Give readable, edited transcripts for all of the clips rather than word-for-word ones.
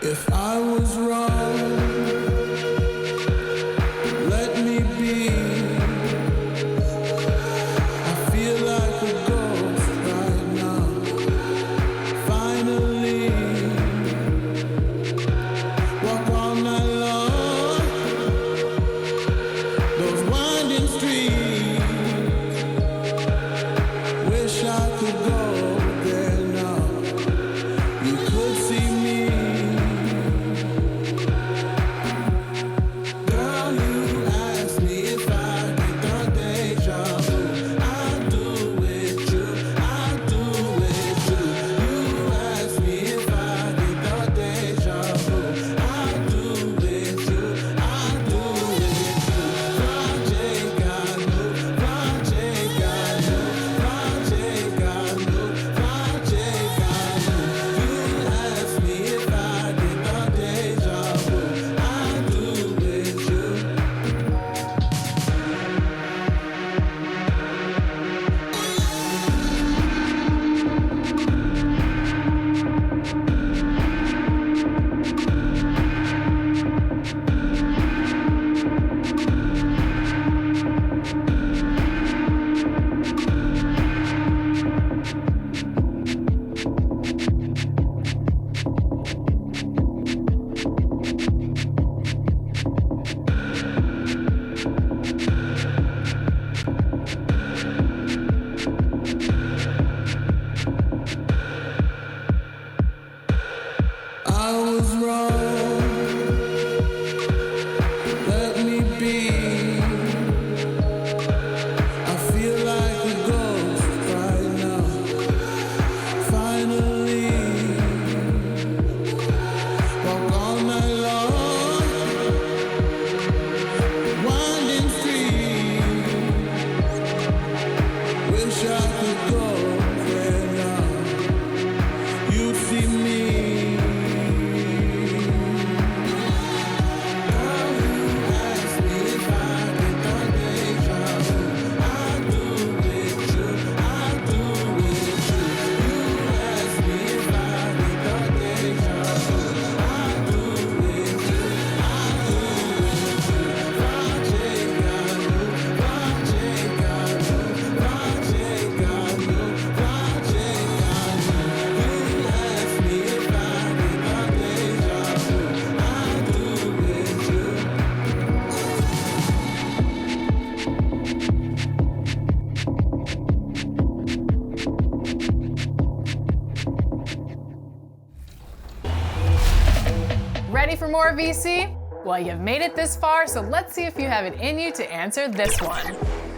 If I was wrong, let me be. I feel like a ghost right now. Finally, walk all night long. Those winding streets. Wish I could go there now. You could see me. Ready for more VC? Well, you've made it this far, so let's see if you have it in you to answer this one.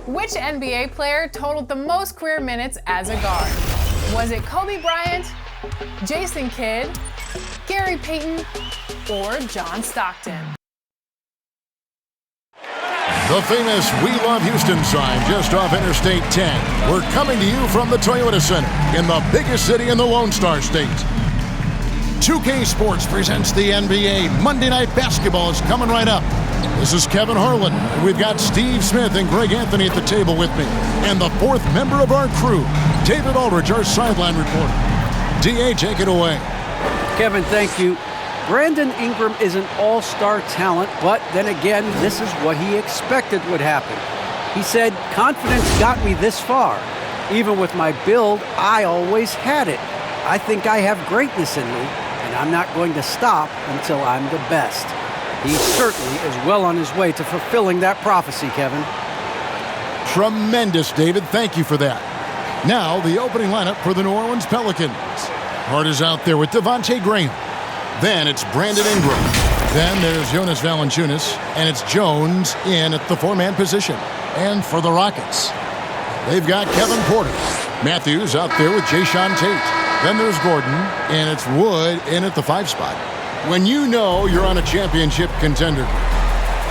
Which NBA player totaled the most career minutes as a guard? Was it Kobe Bryant, Jason Kidd, Gary Payton, or John Stockton? The famous We Love Houston sign just off Interstate 10. We're coming to you from the Toyota Center in the biggest city in the Lone Star State. 2K Sports presents the NBA. Monday Night Basketball is coming right up. This is Kevin Harlan. We've got Steve Smith and Greg Anthony at the table with me. And the fourth member of our crew, David Aldridge, our sideline reporter. DA, take it away. Kevin, thank you. Brandon Ingram is an all-star talent, but then again, this is what he expected would happen. He said, confidence got me this far. Even with my build, I always had it. I think I have greatness in me, and I'm not going to stop until I'm the best. He certainly is well on his way to fulfilling that prophecy, Kevin. Tremendous, David. Thank you for that. Now, the opening lineup for the New Orleans Pelicans. Hart is out there with Devontae Graham. Then it's Brandon Ingram. Then there's Jonas Valanciunas, and it's Jones in at the four-man position. And for the Rockets, they've got Kevin Porter. Mathews out there with Jayshawn Tate. Then there's Gordon, and it's Wood in at the 5 spot. When you know you're on a championship contender,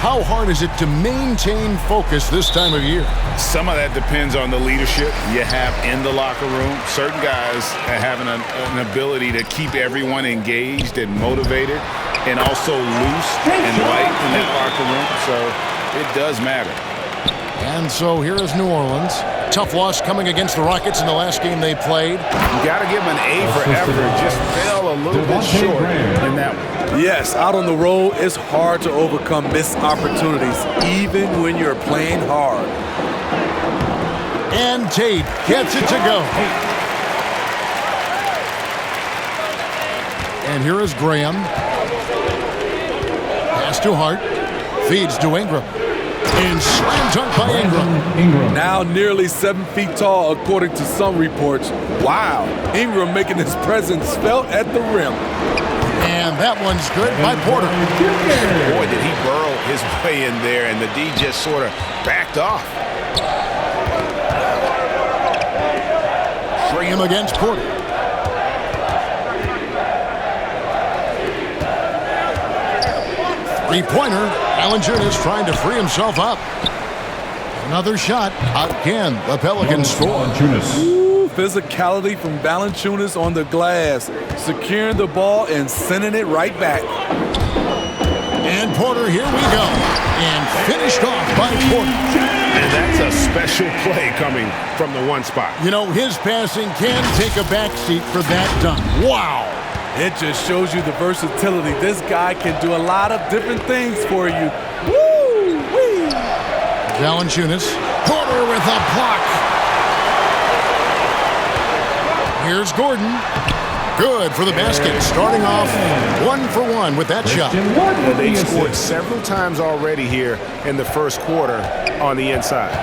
how hard is it to maintain focus this time of year? Some of that depends on the leadership you have in the locker room. Certain guys have an ability to keep everyone engaged and motivated and also loose and light in that locker room. So it does matter. And so here is New Orleans. Tough loss coming against the Rockets in the last game they played. You got to give them an A for effort. Just fell a a little bit short in that one. Yes, out on the road, it's hard to overcome missed opportunities, even when you're playing hard. And Tate gets it to go. And here is Graham. Pass to Hart. Feeds to Ingram. And slam dunk by Ingram. Now nearly 7 feet tall, according to some reports. Wow, Ingram making his presence felt at the rim. And that one's good by Porter. Boy, did he burrow his way in there, and the D just sort of backed off. Graham against Porter. Three-pointer. Valanciunas trying to free himself up. Another shot. Again, the Pelicans score. Ooh, physicality from Valanciunas on the glass, securing the ball and sending it right back. And Porter, here we go. And finished off by Porter. And that's a special play coming from the one spot. You know, his passing can take a backseat for that dunk. Wow. It just shows you the versatility. This guy can do a lot of different things for you. Woo-wee! Valanciunas. Porter with a block. Here's Gordon. Good for the basket. Starting off 1 for 1 with that shot. They scored several times already here in the first quarter on the inside.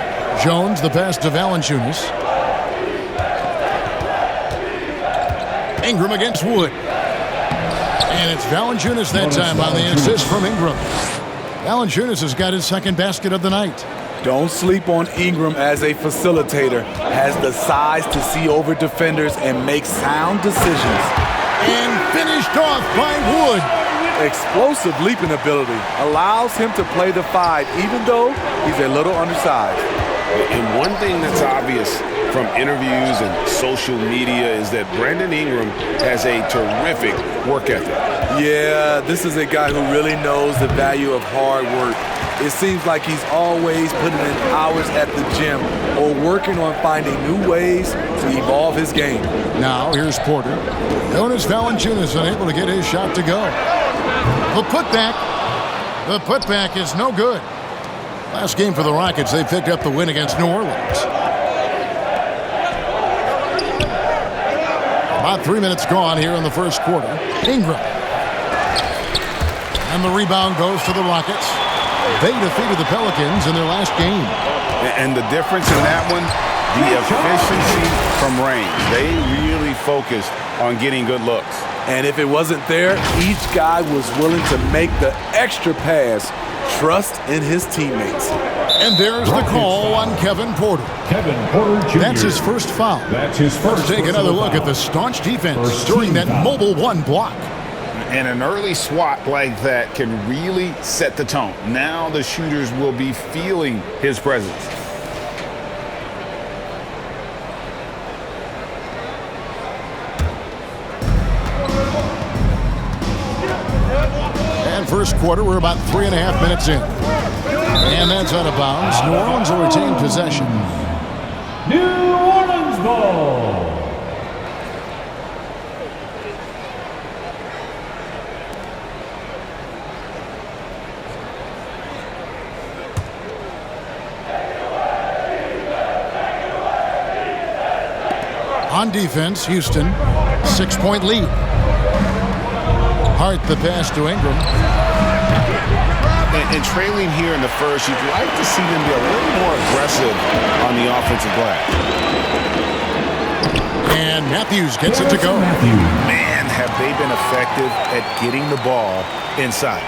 Jones, the pass to Valanciunas. Ingram against Wood. And it's Valanciunas that time on the assist from Ingram. Valanciunas has got his second basket of the night. Don't sleep on Ingram as a facilitator. Has the size to see over defenders and make sound decisions. And finished off by Wood. Explosive leaping ability allows him to play the 5 even though he's a little undersized. And one thing that's obvious from interviews and social media is that Brandon Ingram has a terrific work ethic. Yeah, this is a guy who really knows the value of hard work. It seems like he's always putting in hours at the gym or working on finding new ways to evolve his game. Now here's Porter. Jonas Valanciunas unable to get his shot to go. The putback is no good. Last game for the Rockets, they picked up the win against New Orleans. About 3 minutes gone here in the first quarter. Ingram. And the rebound goes to the Rockets. They defeated the Pelicans in their last game. And the difference in that one, the efficiency from range. They really focused on getting good looks. And if it wasn't there, each guy was willing to make the extra pass. Trust in his teammates. And there's the call on Kevin Porter. Kevin Porter Jr. That's his first foul. That's his first. Let's take another look at the staunch defense during that mobile one block. And an early swat like that can really set the tone. Now the shooters will be feeling his presence. And first quarter, we're about 3.5 minutes in. And that's out of bounds. New Orleans will retain possession. New Orleans ball. On defense, Houston, 6-point lead. Hart the pass to Ingram. And trailing here in the first, you'd like to see them be a little more aggressive on the offensive glass. And Mathews gets it to go. Man, have they been effective at getting the ball inside.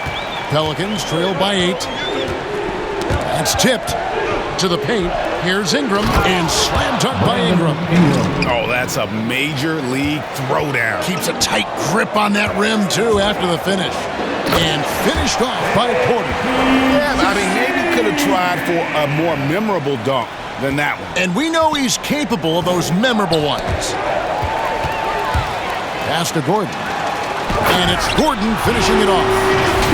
Pelicans trail by 8. That's tipped to the paint. Here's Ingram, and slam dunk by Ingram. Oh, that's a major league throwdown. Keeps a tight grip on that rim, too, after the finish. And finished off by Porter. Yeah, I mean, maybe could have tried for a more memorable dunk than that one. And we know he's capable of those memorable ones. Pass to Gordon. And it's Gordon finishing it off.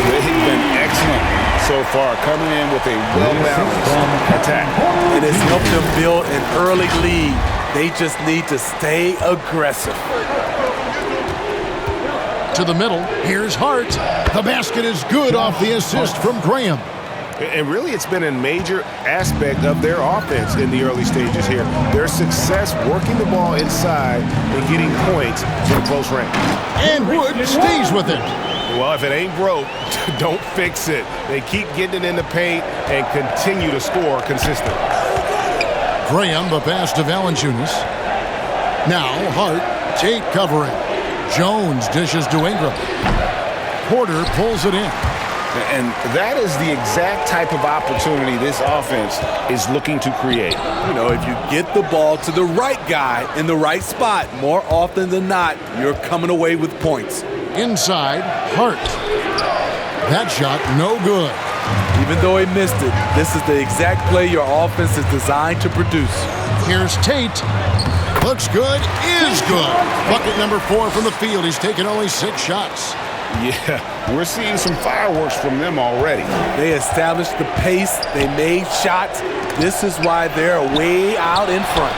They've been excellent so far, coming in with a well-balanced attack. It has helped them build an early lead. They just need to stay aggressive. to the middle. Here's Hart. The basket is good off the assist from Graham. And really, it's been a major aspect of their offense in the early stages here. Their success working the ball inside and getting points from close range. And Wood stays with it. Well, if it ain't broke, don't fix it. They keep getting it in the paint and continue to score consistently. Graham, the pass to Valanciunas. Now Hart, Tate covering. Jones dishes to Ingram. Porter pulls it in. And that is the exact type of opportunity this offense is looking to create. You know, if you get the ball to the right guy in the right spot, more often than not, you're coming away with points. Inside, Hart. That shot, no good. Even though he missed it, this is the exact play your offense is designed to produce. Here's Tate. Looks good, is good. Bucket number 4 from the field. He's taken only 6 shots. Yeah, we're seeing some fireworks from them already. They established the pace. They made shots. This is why they're way out in front.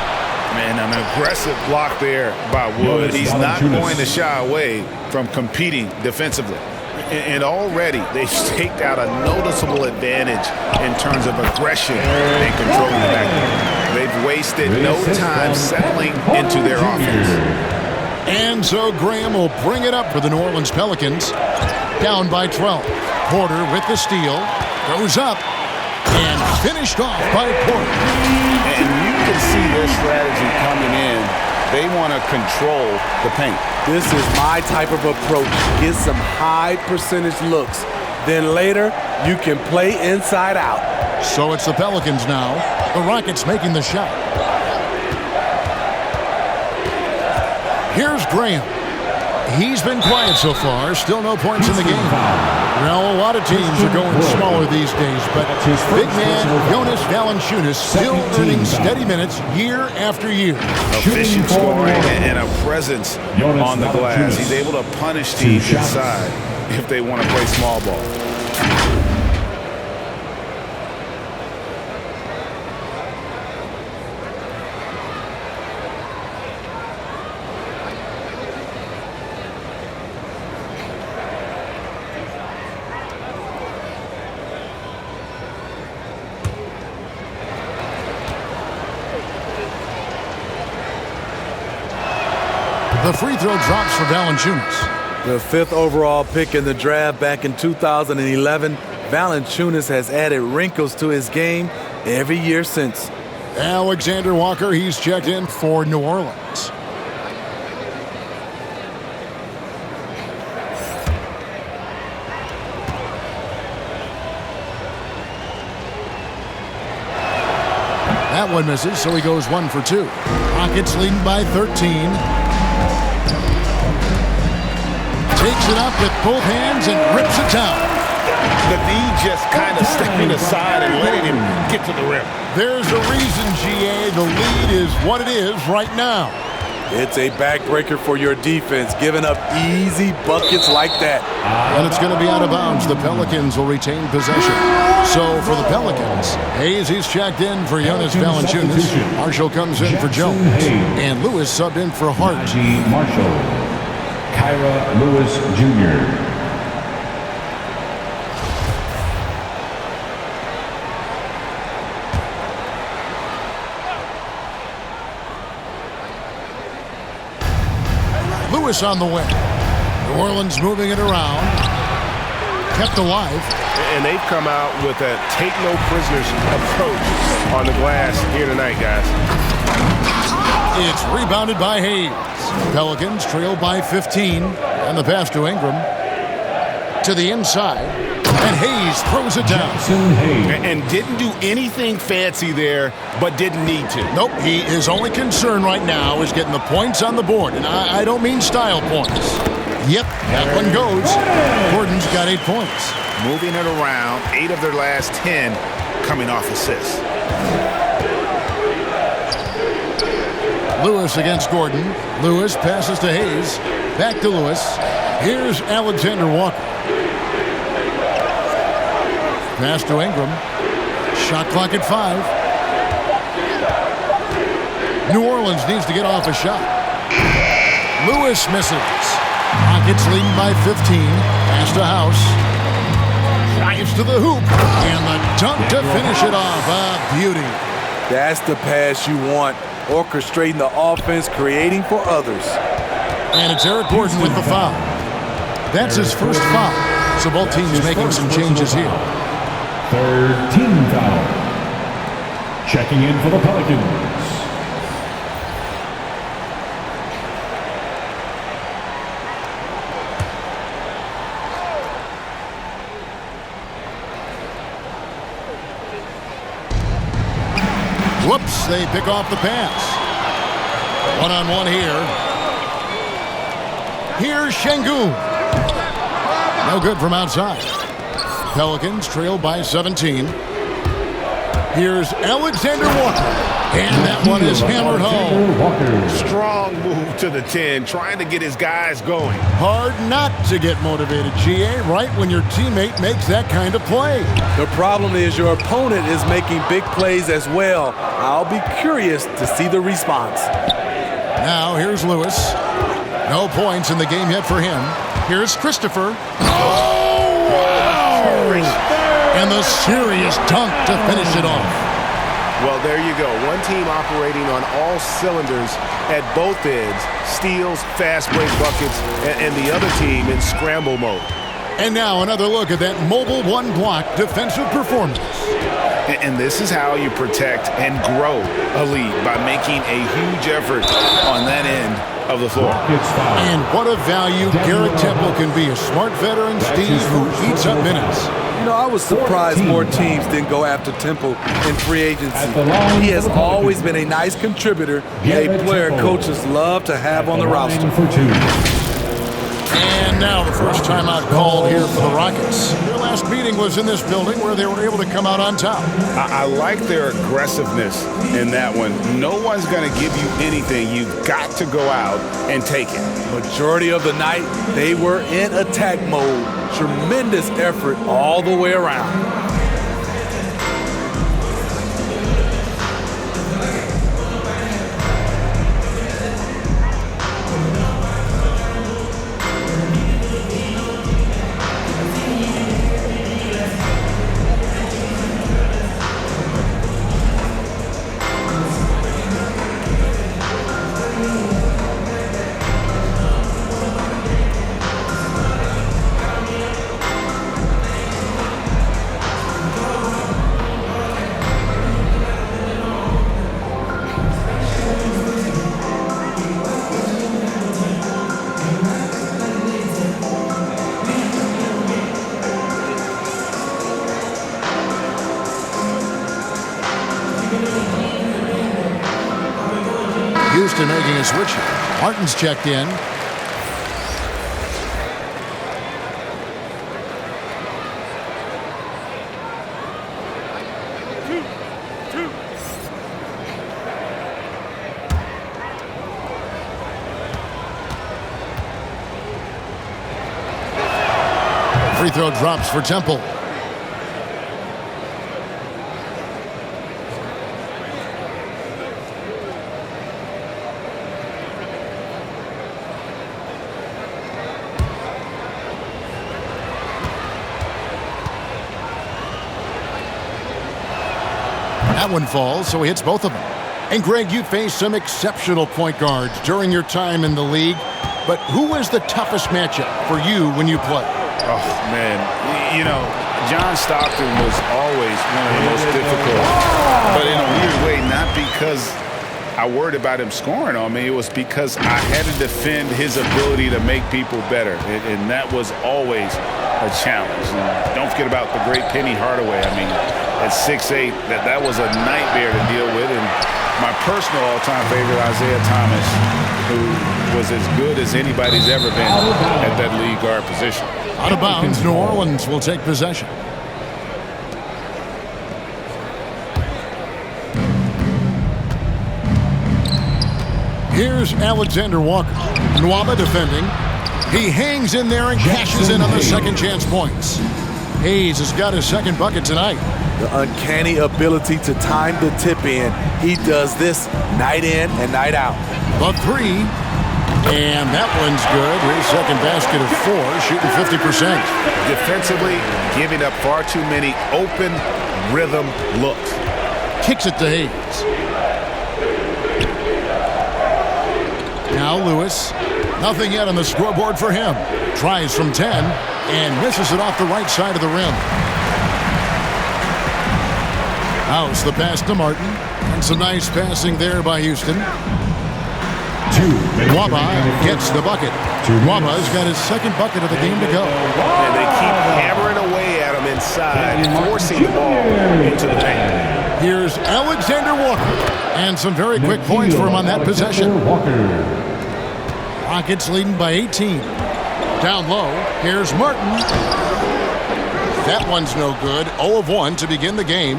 Man, an aggressive block there by Wood. He's not going to shy away from competing defensively. And already they've staked out a noticeable advantage in terms of aggression and controlling the backcourt. They've wasted no time settling into their offense. And so Graham will bring it up for the New Orleans Pelicans. Down by 12. Porter with the steal. Goes up. And finished off by Porter. And you can see their strategy coming in. They want to control the paint. This is my type of approach. Get some high percentage looks. Then later, you can play inside out. So it's the Pelicans now. The Rockets making the shot. Here's Graham. He's been quiet so far. Still no points in the game. Well, a lot of teams are going smaller these days, but big man Jonas Valanciunas still earning steady minutes year after year. Efficient scoring and a presence on the glass. He's able to punish teams inside if they want to play small ball. The free throw drops for Valanciunas. The 5th overall pick in the draft back in 2011, Valanciunas has added wrinkles to his game every year since. Alexander Walker, he's checked in for New Orleans. That one misses, so he goes 1 for 2. Rockets leading by 13. Takes it up with both hands and rips it down. The D just kind of stepping aside and letting him get to the rim. There's a reason, GA. The lead is what it is right now. It's a backbreaker for your defense, giving up easy buckets like that. And it's going to be out of bounds. The Pelicans will retain possession. So for the Pelicans, Hayes, he's checked in for Jonas Valanciunas. Marshall comes in for Jones. And Lewis subbed in for Hart. Marshall. Kyra Lewis Jr. Lewis on the way. New Orleans moving it around. Kept alive. And they've come out with a take no prisoners approach on the glass here tonight, guys. It's rebounded by Hayes. Pelicans trail by 15. And the pass to Ingram. To the inside. And Hayes throws it down. And didn't do anything fancy there, but didn't need to. Nope, his only concern right now is getting the points on the board. And I don't mean style points. Yep, that one goes. Gordon's got 8 points. Moving it around, 8 of their last 10 coming off assists. Lewis against Gordon. Lewis passes to Hayes. Back to Lewis. Here's Alexander Walker. Pass to Ingram. Shot clock at 5. New Orleans needs to get off a shot. Lewis misses. Rockets leading by 15. Pass to House. Drives to the hoop. And the dunk to finish it off. A beauty. That's the pass you want. Orchestrating the offense, creating for others. And it's Eric Gordon with the foul. That's his first foul. So both teams making some changes here. Third team foul. Checking in for the Pelicans. Whoops, they pick off the pass. One-on-one here. Here's Şengün. No good from outside. Pelicans trail by 17. Here's Alexander Walker. And that one is hammered home. Strong move to the 10, trying to get his guys going. Hard not to get motivated, GA, right when your teammate makes that kind of play. The problem is your opponent is making big plays as well. I'll be curious to see the response. Now here's Lewis. No points in the game yet for him. Here's Christopher. Oh, wow! And the serious dunk to finish it off. Well, there you go. One team operating on all cylinders at both ends. Steals, fast break buckets, and the other team in scramble mode. And now another look at that mobile one-block defensive performance. And this is how you protect and grow a lead, by making a huge effort on that end of the floor. And what a value Garrett Temple can be. A smart veteran, Steve, who eats up minutes. You know, I was surprised more teams didn't go after Temple in free agency. He has always been a nice contributor, a player coaches love to have on the roster. And now the first timeout called here for the Rockets. Their last meeting was in this building where they were able to come out on top. I like their aggressiveness in that one. No one's going to give you anything. You've got to go out and take it. Majority of the night, they were in attack mode. Tremendous effort all the way around. Houston making a switch. Martin's checked in. Free throw drops for Temple. That one falls, so he hits both of them. And Greg, you faced some exceptional point guards during your time in the league, but who was the toughest matchup for you when you played? Oh, man. You know, John Stockton was always one of the most difficult, but in a weird way, not because I worried about him scoring on me. It was because I had to defend his ability to make people better, and that was always a challenge. And don't forget about the great Penny Hardaway. I mean, at 6'8", that was a nightmare to deal with. And my personal all-time favorite, Isaiah Thomas, who was as good as anybody's ever been at that lead guard position. Out of bounds, New Orleans will take possession. Here's Alexander Walker. Nwaba defending. He hangs in there and cashes in on the second chance points. Hayes has got his second bucket tonight. The uncanny ability to time the tip in. He does this night in and night out. The three. And that one's good. His second basket of 4, shooting 50%. Defensively, giving up far too many open rhythm looks. Kicks it to Hayes. Now Lewis. Nothing yet on the scoreboard for him. Tries from 10 and misses it off the right side of the rim. House the pass to Martin. And some nice passing there by Houston. Waba gets the bucket. Waba's got his second bucket of the game to go. And they keep hammering away at him inside, forcing the ball into the paint. Here's Alexander Walker. And some very quick points for him on that possession. Rockets leading by 18. Down low, here's Martin. That one's no good. 0 of 1 to begin the game.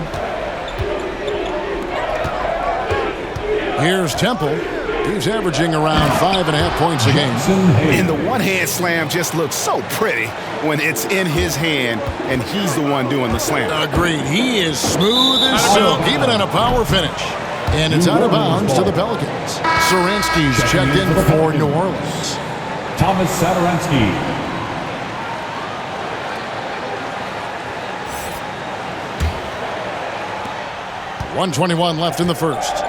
Here's Temple. He's averaging around 5.5 points a game. And the one-hand slam just looks so pretty when it's in his hand and he's the one doing the slam. Agreed. He is smooth as silk, even on a power finish. And it's out of bounds to the Pelicans. Saransky's checked in for New Orleans. Thomas Satoransky. .121 left in the first.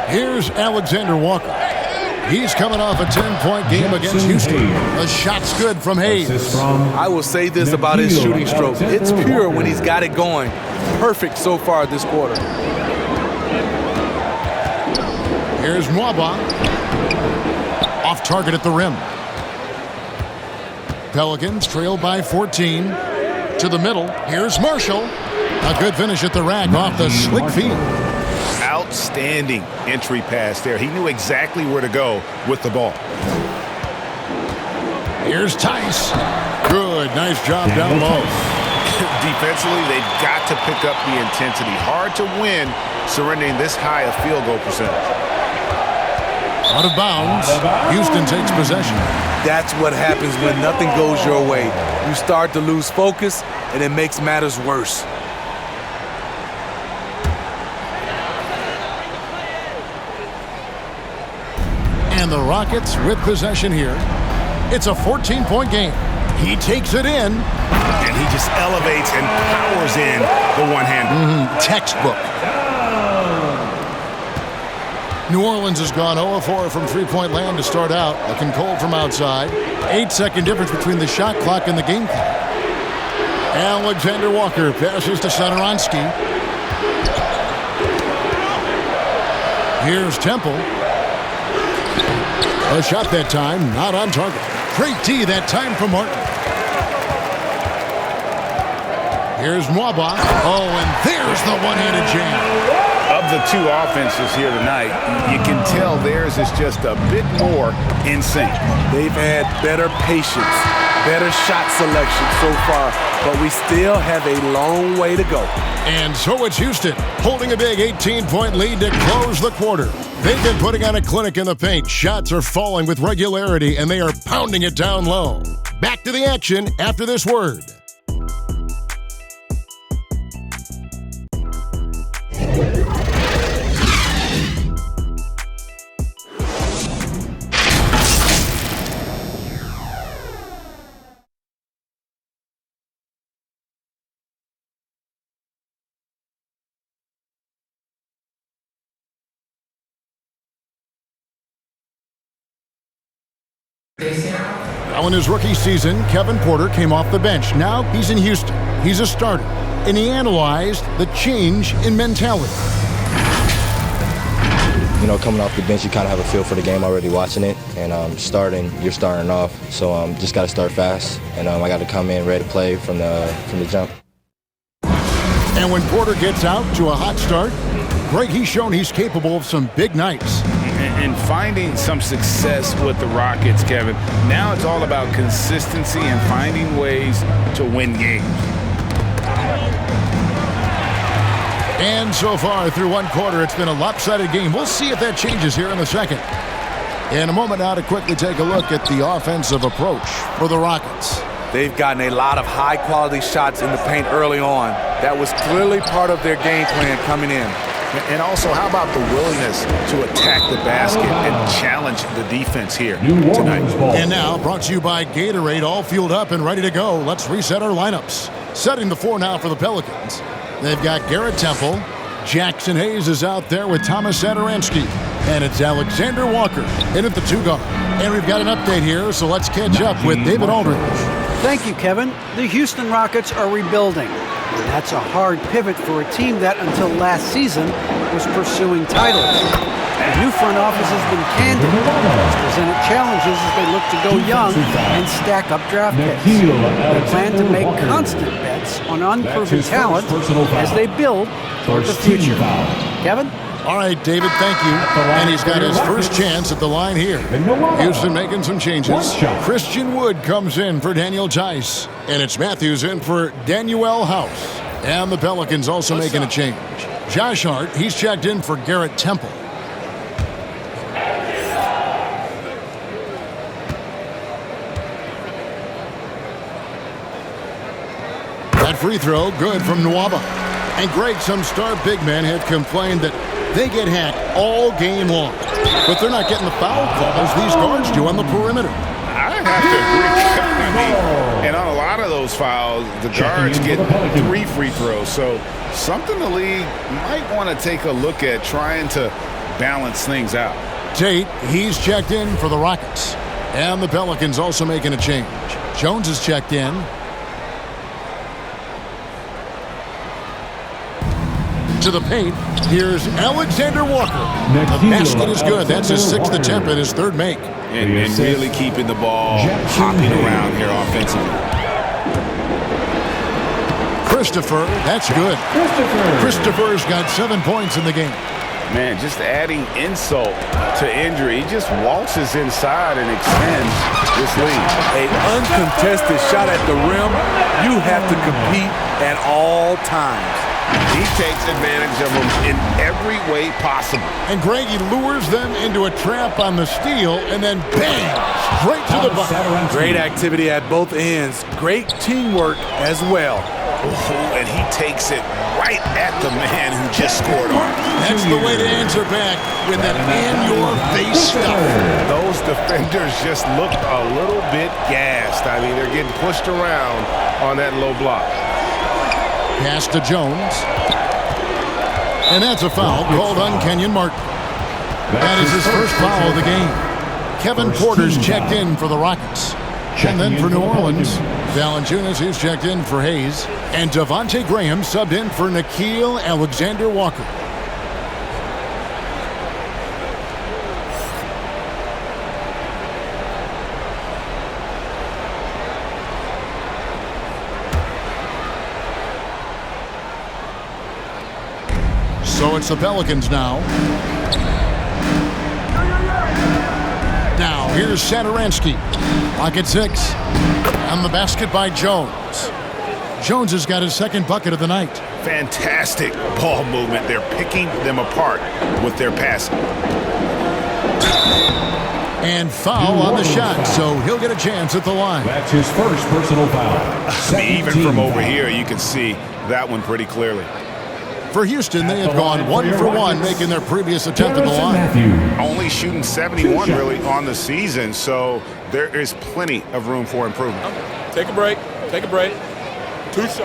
Here's Alexander Walker. He's coming off a 10-point game against Houston. The shot's good from Hayes. I will say this about his shooting stroke. It's pure when he's got it going. Perfect so far this quarter. Here's Mwaba. Off target at the rim. Pelicans trail by 14. To the middle. Here's Marshall. A good finish at the rack off the slick feet. Outstanding entry pass there. He knew exactly where to go with the ball. Here's Tice. Good. Nice job down low. Defensively, they've got to pick up the intensity. Hard to win surrendering this high a field goal percentage. Out of bounds. Houston takes possession. That's what happens when nothing goes your way. You start to lose focus, and it makes matters worse. And the Rockets with possession here. It's a 14-point game. He takes it in. And he just elevates and powers in the one-hander. Textbook. New Orleans has gone 0-4 from three-point land to start out. Looking cold from outside. 8-second difference between the shot clock and the game clock. Alexander Walker passes to Satoransky. Here's Temple. A shot that time, not on target. Great D that time from Martin. Here's Mwaba. Oh, and there's the one-handed jam. Of the two offenses here tonight, you can tell theirs is just a bit more in sync. They've had better patience, better shot selection so far, but we still have a long way to go. And so it's Houston, holding a big 18-point lead to close the quarter. They've been putting on a clinic in the paint. Shots are falling with regularity, and they are pounding it down low. Back to the action after this word. Now in his rookie season, Kevin Porter came off the bench. Now he's in Houston. He's a starter. And he analyzed the change in mentality. You know, coming off the bench, you kind of have a feel for the game already watching it. And you're starting off. So just got to start fast. And I got to come in ready to play from the jump. And when Porter gets out to a hot start, Greg, he's shown he's capable of some big nights. And finding some success with the Rockets, Kevin. Now it's all about consistency and finding ways to win games. And so far through one quarter, it's been a lopsided game. We'll see if that changes here in the second. In a moment now to quickly take a look at the offensive approach for the Rockets. They've gotten a lot of high-quality shots in the paint early on. That was clearly part of their game plan coming in. And also, how about the willingness to attack the basket and challenge the defense here tonight? And now, brought to you by Gatorade, all fueled up and ready to go. Let's reset our lineups. Setting the floor now for the Pelicans. They've got Garrett Temple. Jackson Hayes is out there with Thomas Satoransky. And it's Alexander Walker in at the 2 guard. And we've got an update here, so let's catch up with David Aldridge. Thank you, Kevin. The Houston Rockets are rebuilding. And that's a hard pivot for a team that, until last season, was pursuing titles. The new front office has been candid. It's presented challenges as they look to go young and stack up draft picks. They plan to make constant bets on unproven talent as they build toward the future. Kevin? All right, David, thank you. And he's got his first chance at the line here. Houston making some changes. Christian Wood comes in for Daniel Tice. And it's Mathews in for Danuel House. And the Pelicans also making a change. Josh Hart, he's checked in for Garrett Temple. That free throw, good from Nwaba. And Greg, some star big men have complained that they get hacked all game long. But they're not getting the foul calls these guards do on the perimeter. I have to agree. I mean, and on a lot of those fouls, the guards get 3 free throws. So something the league might want to take a look at, trying to balance things out. Tate, he's checked in for the Rockets. And the Pelicans also making a change. Jones is checked in. To the paint, here's Alexander Walker. The basket is good. That's his 6th attempt and his 3rd make. And really keeping the ball hopping around here offensively. Christopher, that's good. Christopher's got 7 points in the game. Man, just adding insult to injury. He just waltzes inside and extends this lead. An uncontested shot at the rim, you have to compete at all times. He takes advantage of them in every way possible. And Greg, he lures them into a trap on the steal, and then bang, straight to the bucket. Great activity at both ends. Great teamwork as well. Oh, and he takes it right at the man who just scored on him. That's the way to answer back with that in-your-face stuff. Those defenders just looked a little bit gassed. I mean, they're getting pushed around on that low block. Pass to Jones. And that's a foul called on Kenyon Martin. That is his first foul of the game. Kevin Porter's checked in for the Rockets. And then for New Orleans, Valanciunas is checked in for Hayes. And Devontae Graham subbed in for Nickeil Alexander-Walker. So it's the Pelicans now. Now here's Satoransky. Lock at 6. And the basket by Jones. Jones has got his 2nd bucket of the night. Fantastic ball movement. They're picking them apart with their passing. And foul on the shot, so he'll get a chance at the line. That's his first personal foul. I mean, even from over here, you can see that one pretty clearly. For Houston, they have gone 1 for 1, making their previous attempt at the line. Only shooting 71 really on the season, so there is plenty of room for improvement. Take a break. Take a break. 2 shots.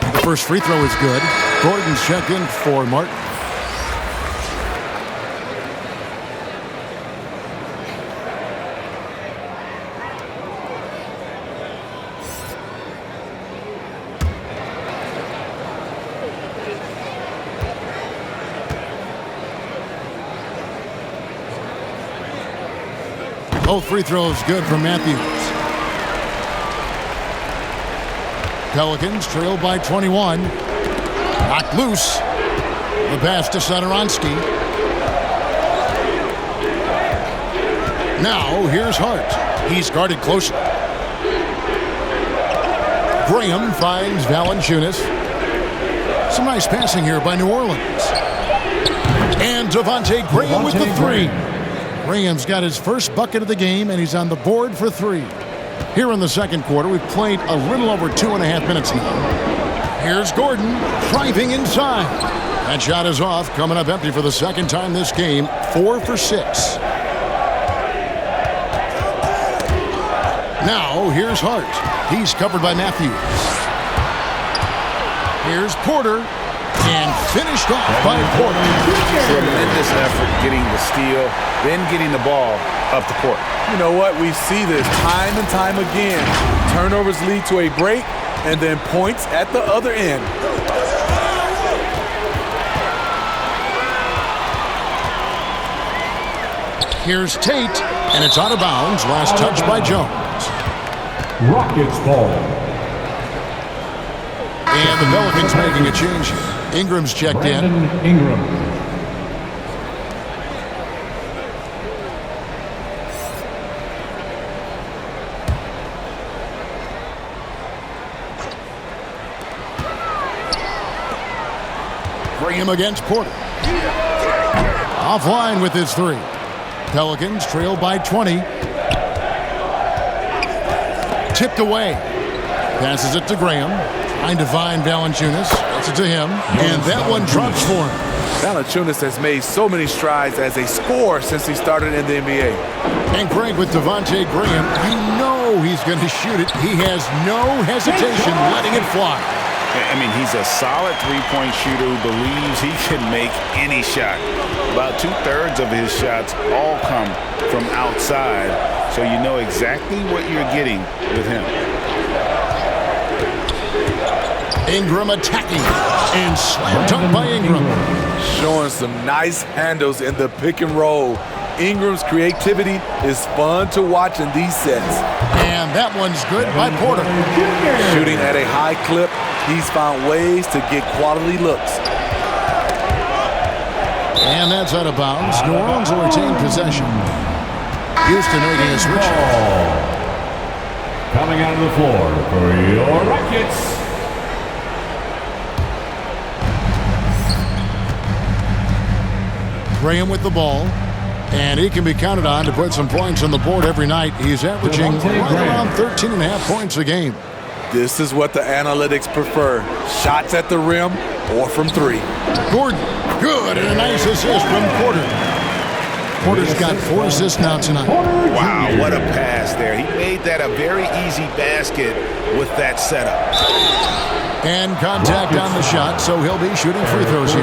The first free throw is good. Gordon's checked in for Martin. Both free throws good from Mathews. Pelicans trail by 21. Knocked loose. The pass to Satoransky. Now here's Hart. He's guarded closely. Graham finds Valanciunas. Some nice passing here by New Orleans. And Devontae Graham with the 3. Graham's got his first bucket of the game, and he's on the board for 3. Here in the second quarter, we've played a little over 2.5 minutes now. Here's Gordon driving inside. That shot is off, coming up empty for the second time this game, 4 for 6. Now, here's Hart. He's covered by Mathews. Here's Porter, and finished off by Porter. Tremendous effort getting the steal, then getting the ball up the court. You know what? We see this time and time again. Turnovers lead to a break, and then points at the other end. Here's Tate, and it's out of bounds. Last touch by Jones. Rockets ball. And the Pelicans making a change here. Ingram's checked in. Ingram. Graham against Porter. Offline with his 3. Pelicans trail by 20. Tipped away. Passes it to Graham. Trying to find Valanciunas. Gets it to him. And that one drops for him. Valanciunas has made so many strides as a scorer since he started in the NBA. And Greg with Devontae Graham. You know he's going to shoot it. He has no hesitation letting it fly. I mean, he's a solid three-point shooter who believes he can make any shot. About 2/3 of his shots all come from outside, so you know exactly what you're getting with him. Ingram attacking, and slam dunk by Ingram. Showing some nice handles in the pick and roll. Ingram's creativity is fun to watch in these sets. And that one's good by Porter. Shooting at a high clip, he's found ways to get quality looks. And that's out of bounds. New Orleans will retain possession. Houston making a switch. Coming out of the floor for your Rockets. Graham with the ball. And he can be counted on to put some points on the board every night. He's averaging right around 13.5 points a game. This is what the analytics prefer. Shots at the rim or from 3. Gordon, good, and a nice assist from Porter. Porter's got 4 assists now tonight. Wow, what a pass there. He made that a very easy basket with that setup. And contact on the shot, so he'll be shooting free throws here.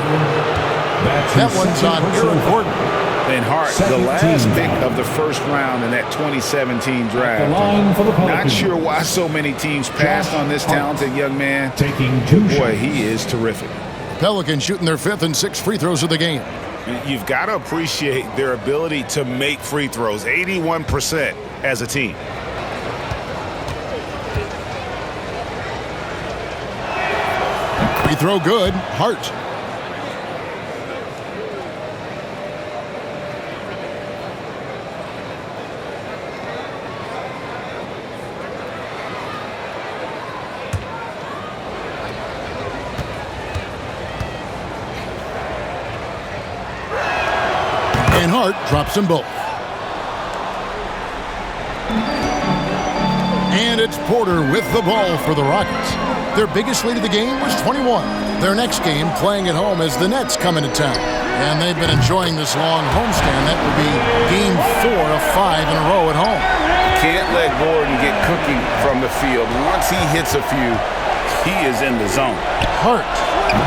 That one's on Aaron Gordon. And Hart, the last pick of the first round in that 2017 draft. Not sure why so many teams passed on this talented young man. Taking 2 Boy, he is terrific. Pelicans shooting their 5th and 6th free throws of the game. You've got to appreciate their ability to make free throws, 81% as a team. Free throw good, Hart. And Hart drops them both. And it's Porter with the ball for the Rockets. Their biggest lead of the game was 21. Their next game playing at home as the Nets come into town. And they've been enjoying this long homestand. That will be game 4 of 5 in a row at home. Can't let Gordon get cooking from the field. Once he hits a few, he is in the zone. Hart.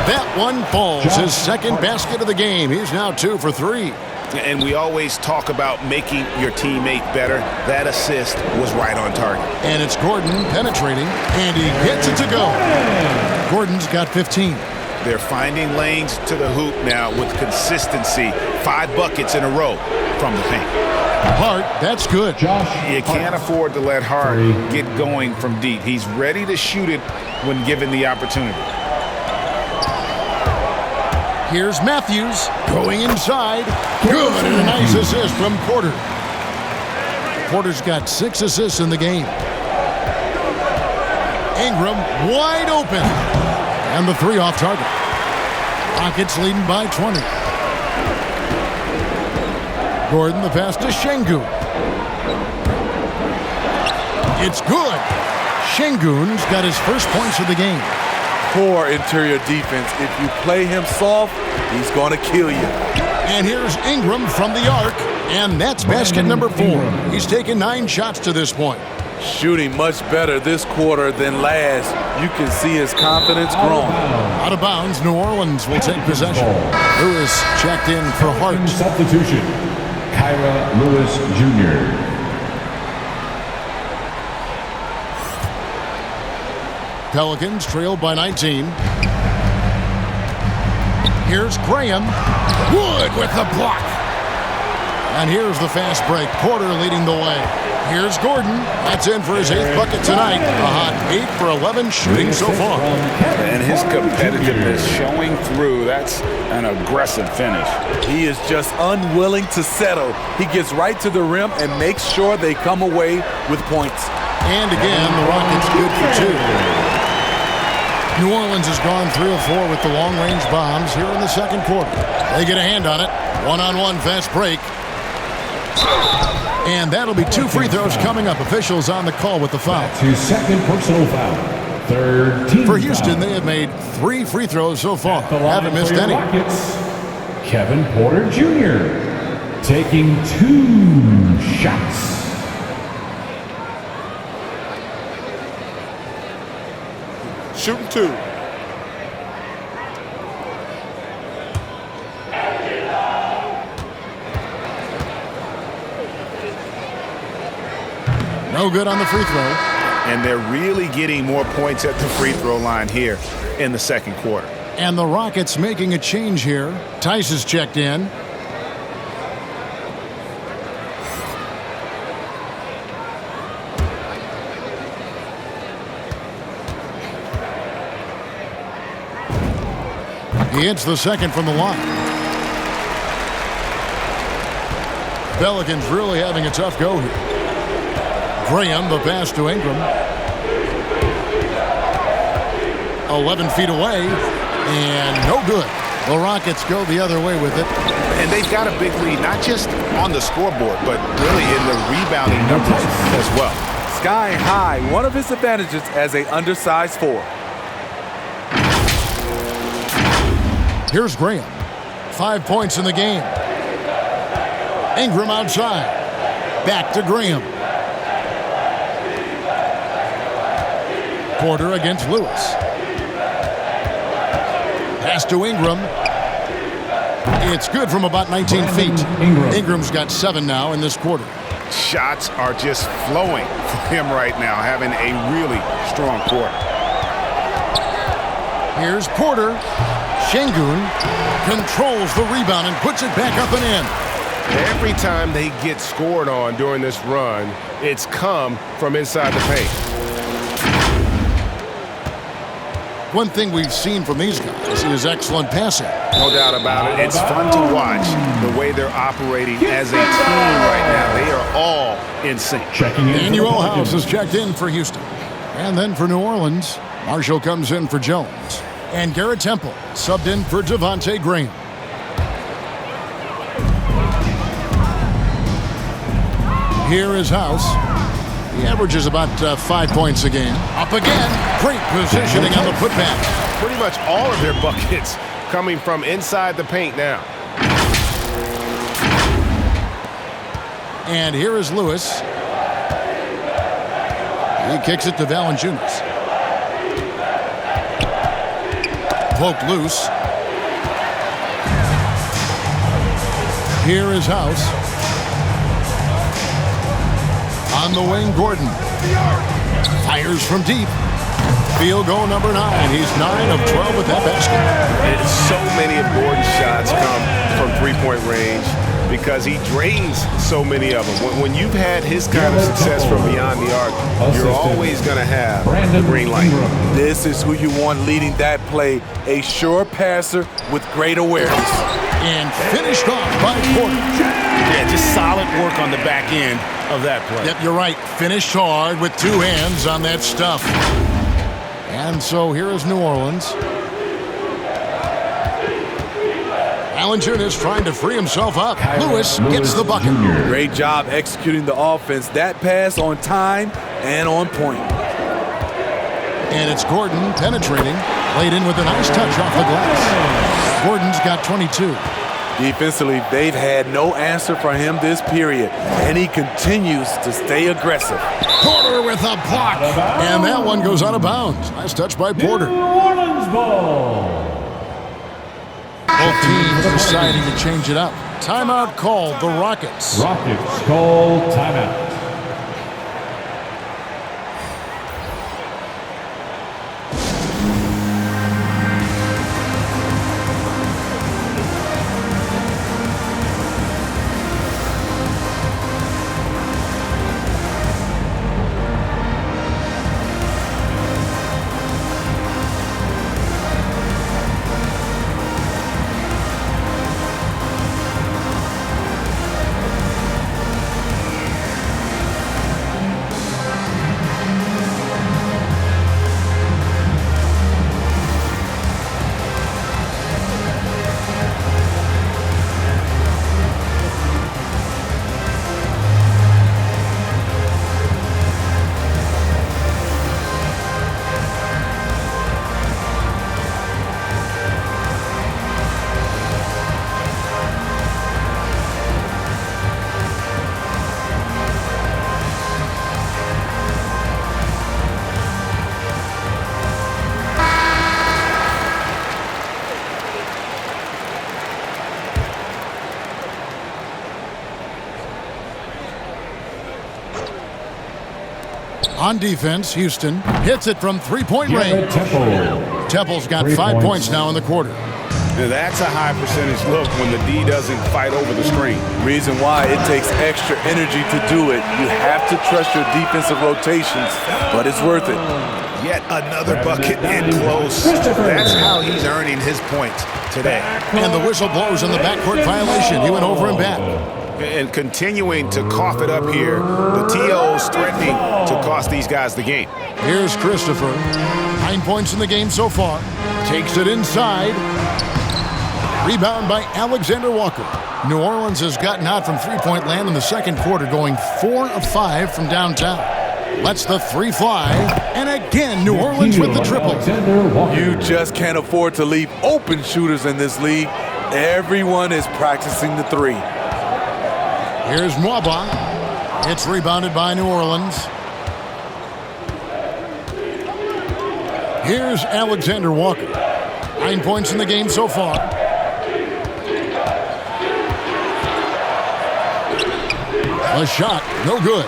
That one falls. His second basket of the game. He's now 2 for 3. And we always talk about making your teammate better. That assist was right on target. And it's Gordon penetrating, and he gets it to go. Gordon's got 15. They're finding lanes to the hoop now with consistency. 5 buckets in a row from the paint. Hart, that's good. You can't afford to let Hart get going from deep. He's ready to shoot it when given the opportunity. Here's Mathews going inside. Good, and a nice assist from Porter. Porter's got 6 assists in the game. Ingram wide open. And the 3 off target. Rockets leading by 20. Gordon, the pass to Şengün. It's good. Şengün's got his first points of the game. Poor interior defense. If you play him soft, he's going to kill you. And here's Ingram from the arc, and that's basket number 4. He's taken 9 shots to this point. Shooting much better this quarter than last. You can see his confidence growing. Out of bounds, New Orleans will take possession. Lewis checked in for Hart. Substitution, Kyra Lewis Jr. Pelicans trailed by 19. Here's Graham. Wood with the block. And here's the fast break. Porter leading the way. Here's Gordon. That's in for his 8th bucket tonight. A hot 8 for 11 shooting so far. And his competitiveness showing through. That's an aggressive finish. He is just unwilling to settle. He gets right to the rim and makes sure they come away with points. And again, the Rockets good for 2. New Orleans has gone 3 of 4 with the long-range bombs here in the second quarter. They get a hand on it. One-on-one fast break. And that'll be 2 free throws coming up. Officials on the call with the foul. To second personal foul. Third team For Houston, foul. they have made 3 free throws so far. Haven't missed any. Rockets, Kevin Porter Jr. taking 2 shots. Shooting 2. No good on the free throw. And they're really getting more points at the free throw line here in the second quarter. And the Rockets making a change here. Tice is checked in. He hits the second from the line. Pelicans really having a tough go here. Graham, the pass to Ingram. 11 feet away, and no good. The Rockets go the other way with it. And they've got a big lead, not just on the scoreboard, but really in the rebounding numbers as well. Sky high, one of his advantages as a undersized 4. Here's Graham. 5 points in the game. Ingram outside. Back to Graham. Porter against Lewis. Pass to Ingram. It's good from about 19 feet. Ingram's got 7 now in this quarter. Shots are just flowing for him right now, having a really strong quarter. Here's Porter. Şengün controls the rebound and puts it back up and in. Every time they get scored on during this run, it's come from inside the paint. One thing we've seen from these guys is excellent passing. No doubt about it. It's fun to watch the way they're operating as a team right now. They are all in sync. Checking in. Daniel House is checked in for Houston. And then for New Orleans, Marshall comes in for Jones. And Garrett Temple subbed in for Devontae Graham. Here is House. He averages about 5 points a game. Up again. Great positioning on the putback. Pretty much all of their buckets coming from inside the paint now. And here is Lewis. He kicks it to Valanciunas. Poked loose. Here is House. On the wing, Gordon. Fires from deep. Field goal number 9. He's 9 of 12 with that basket. And so many of Gordon's shots come from three-point range because he drains so many of them. When you've had his kind of success from beyond the arc, you're always going to have the green light. This is who you want leading that play. A sure passer with great awareness. And finished off by Porter. Yeah, just solid work on the back end of that play. Yep, you're right. Finished hard with 2 hands on that stuff. And so here is New Orleans. Valanciunas trying to free himself up. Lewis gets the bucket. Great job executing the offense. That pass on time and on point. And it's Gordon penetrating. Laid in with a nice touch off the glass. Gordon's got 22. Defensively, they've had no answer for him this period, and he continues to stay aggressive. Porter with a block. And that one goes out of bounds. Nice touch by Porter. New Orleans ball. Both teams deciding to change it up. Timeout called the Rockets. Rockets call timeout. On defense, Houston hits it from three-point range. Temple's got 5 points now in the quarter. Now that's a high percentage look when the D doesn't fight over the screen. Reason why it takes extra energy to do it. You have to trust your defensive rotations, but it's worth it. Yet another bucket and close. That's how he's earning his points today. And the whistle blows on the backcourt violation. He went over and back. And continuing to cough it up here, the TO's threatening to cost these guys the game. Here's Christopher. 9 points in the game so far. Takes it inside. Rebound by Alexander Walker. New Orleans has gotten out from three-point land in the second quarter, going 4 of 5 from downtown. Lets the three fly. And again, New Orleans with the triple. You just can't afford to leave open shooters in this league. Everyone is practicing the three. Here's Mwaba. It's rebounded by New Orleans. Here's Alexander Walker. 9 points in the game so far. A shot, no good.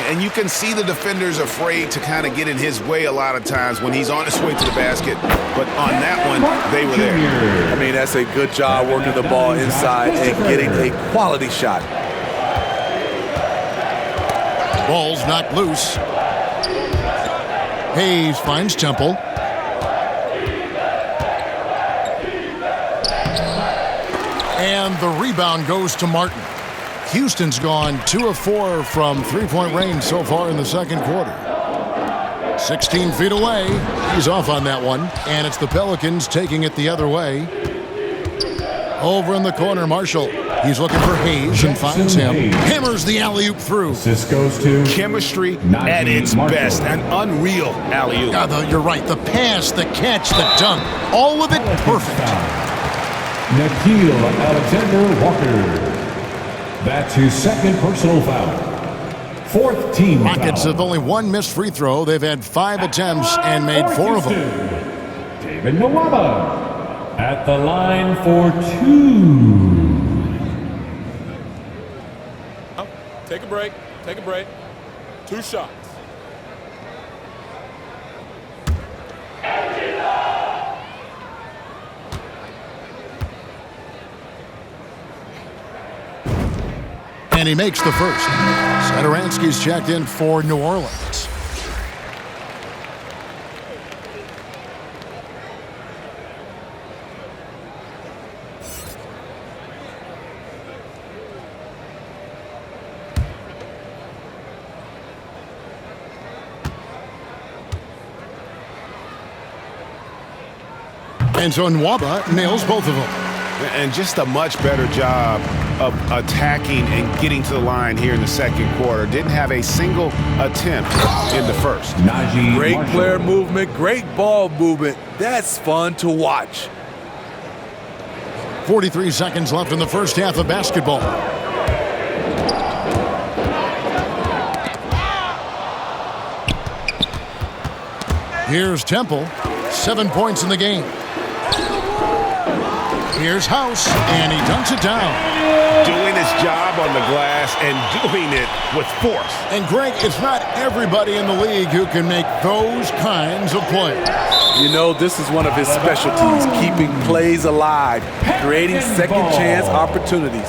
And you can see the defenders afraid to kind of get in his way a lot of times when he's on his way to the basket. But on that one, they were there. I mean, that's a good job working the ball inside and getting a quality shot. Ball's knocked loose. Hayes finds Temple. And the rebound goes to Martin. Houston's gone 2 of 4 from three-point range so far in the second quarter. 16 feet away. He's off on that one. And it's the Pelicans taking it the other way. Over in the corner, Marshall. He's looking for Hayes and finds him. Hammers the alley-oop through. This goes to chemistry at its best. An unreal alley-oop. You're right. The pass, the catch, the dunk. All of it perfect. Nikhil Alexander-Walker. That's his second personal foul. Fourth team Rockets foul. have only one missed free throw. They've had 5 attempts and made 4 of them. David Nwaba at the line for 2. Take a break. Take a break. 2 shots. And he makes the first. Satoransky's checked in for New Orleans. And so Nwaba nails both of them. And just a much better job of attacking and getting to the line here in the second quarter. Didn't have a single attempt in the first. Great player movement, great ball movement. That's fun to watch. 43 seconds left in the first half of basketball. Here's Temple, 7 points in the game. Here's House, and he dunks it down. Doing his job on the glass and doing it with force. And Greg, it's not everybody in the league who can make those kinds of plays. You know, this is one of his specialties, keeping plays alive, creating second chance opportunities.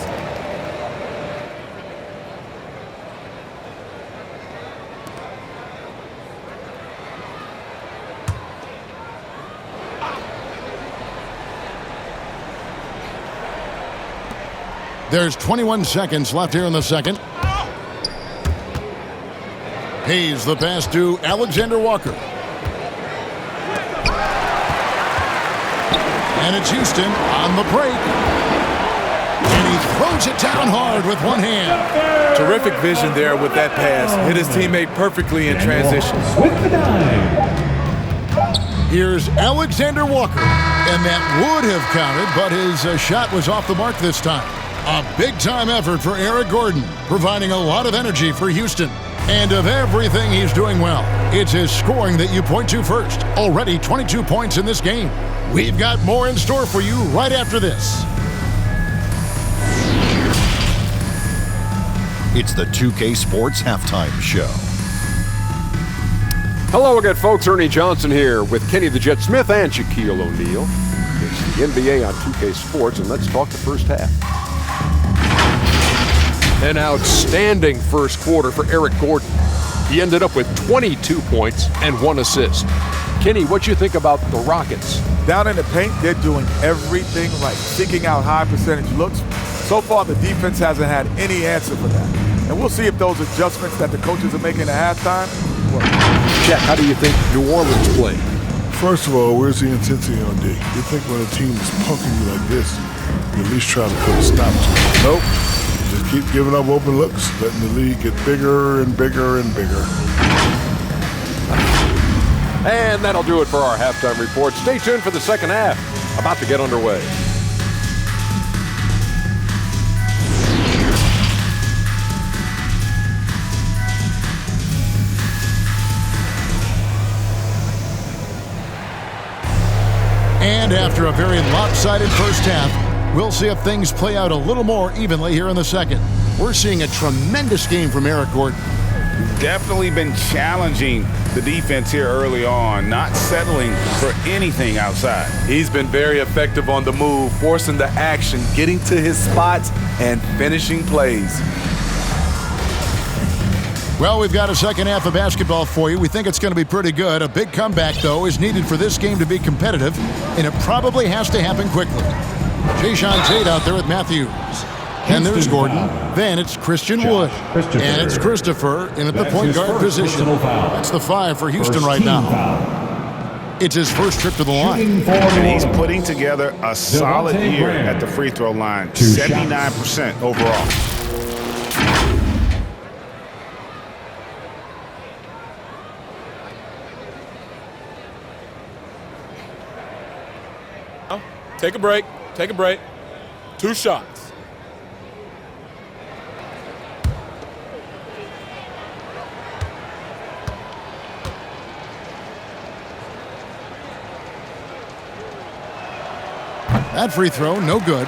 There's 21 seconds left here in the second. Hayes the pass to Alexander Walker. And it's Houston on the break. And he throws it down hard with one hand. Terrific vision there with that pass. Hit his teammate perfectly in transition. Here's Alexander Walker. And that would have counted, but his shot was off the mark this time. A big-time effort for Eric Gordon, providing a lot of energy for Houston. And of everything he's doing well, it's his scoring that you point to first. Already 22 points in this game. We've got more in store for you right after this. It's the 2K Sports Halftime Show. Hello again, folks. Ernie Johnson here with Kenny the Jet Smith and Shaquille O'Neal. It's the NBA on 2K Sports, and let's talk the first half. An outstanding first quarter for Eric Gordon. He ended up with 22 points and 1 assist. Kenny, what you think about the Rockets? Down in the paint, they're doing everything right, seeking out high percentage looks. So far, the defense hasn't had any answer for that. And we'll see if those adjustments that the coaches are making at halftime work. Jack, how do you think New Orleans played? First of all, where's the intensity on D? You think when a team is punking you like this, you at least try to put a stop to it. Nope. Just keep giving up open looks, letting the league get bigger and bigger and bigger. And that'll do it for our halftime report. Stay tuned for the second half, about to get underway. And after a very lopsided first half, we'll see if things play out a little more evenly here in the second. We're seeing a tremendous game from Eric Gordon. Definitely been challenging the defense here early on, not settling for anything outside. He's been very effective on the move, forcing the action, getting to his spots, and finishing plays. Well, we've got a second half of basketball for you. We think it's going to be pretty good. A big comeback, though, is needed for this game to be competitive, and it probably has to happen quickly. Jayshawn Tate out there with Mathews. And there's Gordon. Then it's Christian Wood. And it's Christopher in at the point guard position. That's the 5 for Houston right now. It's his first trip to the line. And he's putting together a solid year at the free throw line. 79% overall. Take a break. Take a break. 2 shots. That free throw, no good.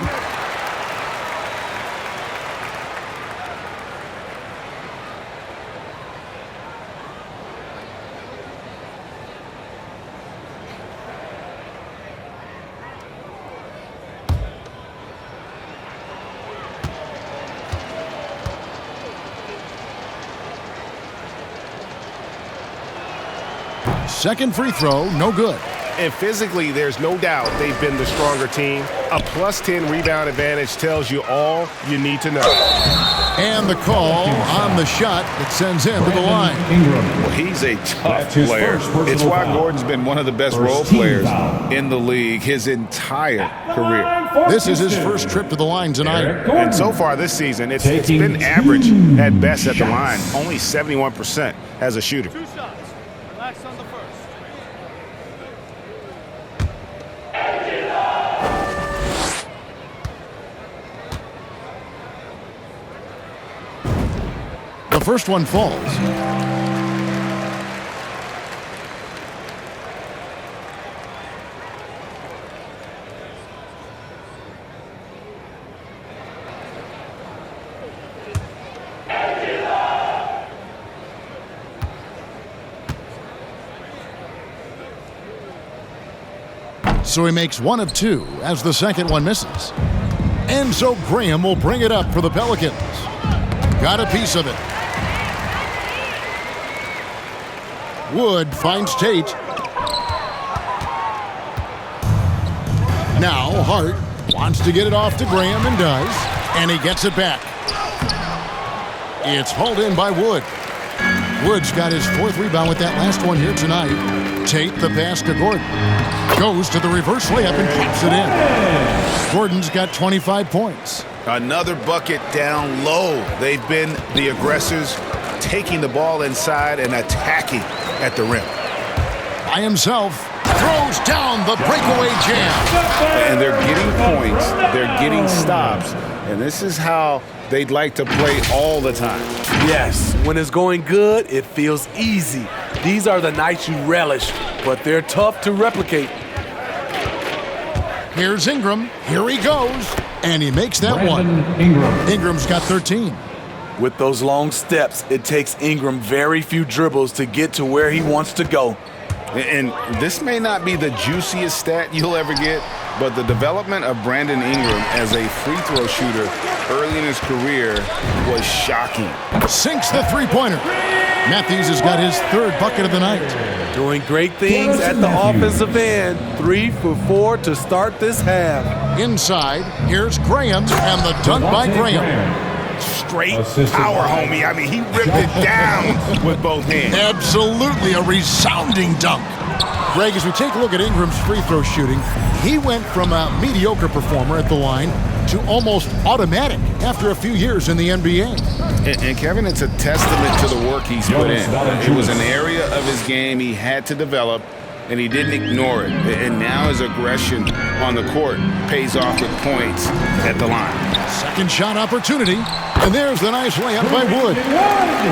Second free throw, no good. And physically, there's no doubt they've been the stronger team. A +10 rebound advantage tells you all you need to know. And the call on the shot that sends him to the line. Well, he's a tough player. It's why Gordon's been one of the best role players in the league his entire career. This is his first trip to the line tonight. And so far this season, it's been average at best at the line. Only 71% as a shooter. Relax on the first. The first one falls. So he makes one of two as the second one misses. And so Graham will bring it up for the Pelicans. Got a piece of it. Wood finds Tate. Now Hart wants to get it off to Graham and does. And he gets it back. It's hauled in by Wood. Wood's got his fourth rebound with that last one here tonight. Tate the pass to Gordon. Goes to the reverse layup and pops it in. Gordon's got 25 points. Another bucket down low. They've been the aggressors, taking the ball inside and attacking at the rim. By himself, throws down the breakaway jam. And they're getting points, they're getting stops, and this is how they'd like to play all the time. Yes, when it's going good, it feels easy. These are the nights you relish, but they're tough to replicate. Here's Ingram. Here he goes. And he makes that one. Ingram's got 13. With those long steps, it takes Ingram very few dribbles to get to where he wants to go. And this may not be the juiciest stat you'll ever get, but the development of Brandon Ingram as a free throw shooter early in his career was shocking. Sinks the three-pointer. Mathews has got his third bucket of the night. Doing great things at the offensive end. 3 for 4 to start this half. Inside, here's Graham, and the dunk by Graham. Straight power, homie. I mean, he ripped it down with both hands. Absolutely a resounding dunk. Greg, as we take a look at Ingram's free throw shooting, he went from a mediocre performer at the line to almost automatic after a few years in the NBA. And Kevin, it's a testament to the work he's put in. It was an area of his game he had to develop, and he didn't ignore it. And now his aggression on the court pays off with points at the line. Second shot opportunity, and there's the nice layup by Wood.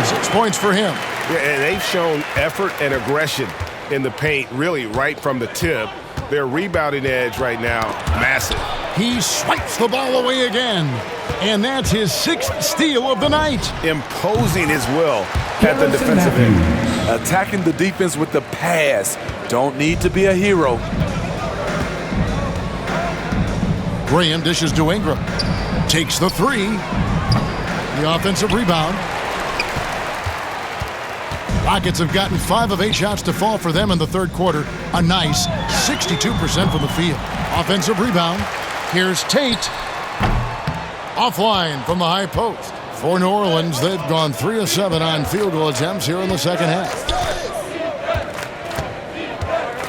6 points for him. Yeah, and they've shown effort and aggression in the paint, really right from the tip. Their rebounding edge right now, massive. He swipes the ball away again, and that's his 6th steal of the night. Imposing his will at the defensive end. Attacking the defense with the pass. Don't need to be a hero. Graham dishes to Ingram. Takes the three. The offensive rebound. Rockets have gotten 5 of 8 shots to fall for them in the third quarter. A nice 62% from the field. Offensive rebound. Here's Tate. Offline from the high post. For New Orleans, they've gone 3 of 7 on field goal attempts here in the second half.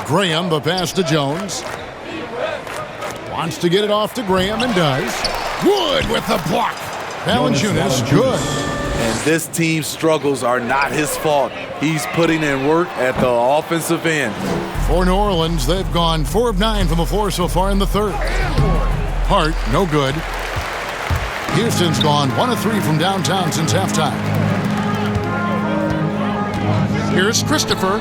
Graham, the pass to Jones. Wants to get it off to Graham and does. Wood with the block. Valanciunas, good. And this team's struggles are not his fault. He's putting in work at the offensive end. For New Orleans, they've gone 4 of 9 from the floor so far in the third. Hart, no good. Houston's gone 1 of 3 from downtown since halftime. Here's Christopher.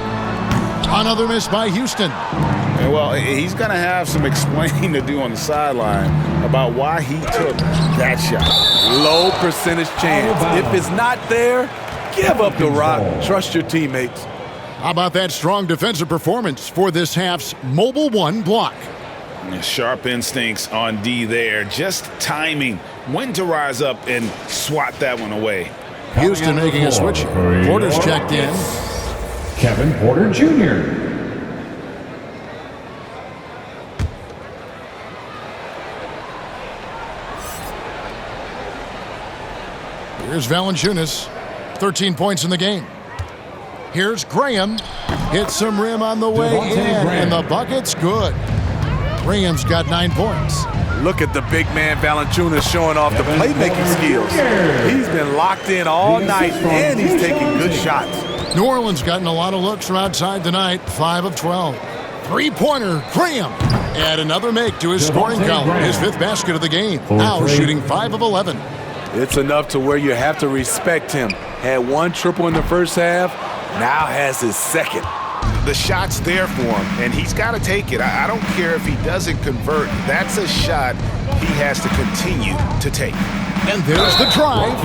Another miss by Houston. And well, he's going to have some explaining to do on the sideline about why he took that shot. Low percentage chance. If it's not there, give up the rock. Trust your teammates. How about that strong defensive performance for this half's Mobile 1 block? Sharp instincts on D there. Just timing when to rise up and swat that one away. Houston making a switch. Porter's checked in. Kevin Porter Jr. Here's Valanciunas, 13 points in the game. Here's Graham. Hits some rim on the way in, and the bucket's good. Graham's got 9 points. Look at the big man Valanciunas showing off the playmaking skills. He's been locked in all night, and he's taking good shots. New Orleans gotten a lot of looks from outside tonight, 5 of 12. Three-pointer, Graham. Add another make to his scoring column, his 5th basket of the game. Now shooting 5 of 11. It's enough to where you have to respect him. Had 1 triple in the first half, now has his 2nd. The shot's there for him, and he's got to take it. I don't care if he doesn't convert. That's a shot he has to continue to take. And there's the drive.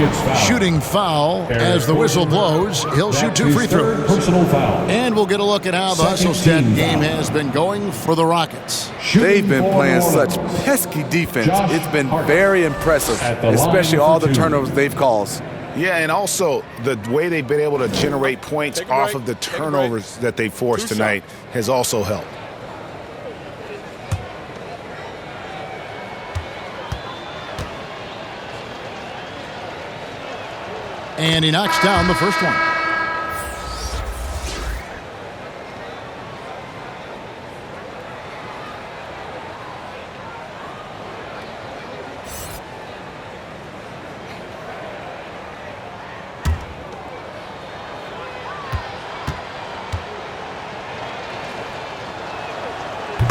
Shooting foul as the whistle blows. He'll shoot 2 free throws. Personal foul. And we'll get a look at how the Hustle Stat game has been going for the Rockets. They've been playing such pesky defense. It's been very impressive, especially all the turnovers they've caused. Yeah, and also the way they've been able to generate points off of the turnovers that they forced tonight has also helped. And he knocks down the first one.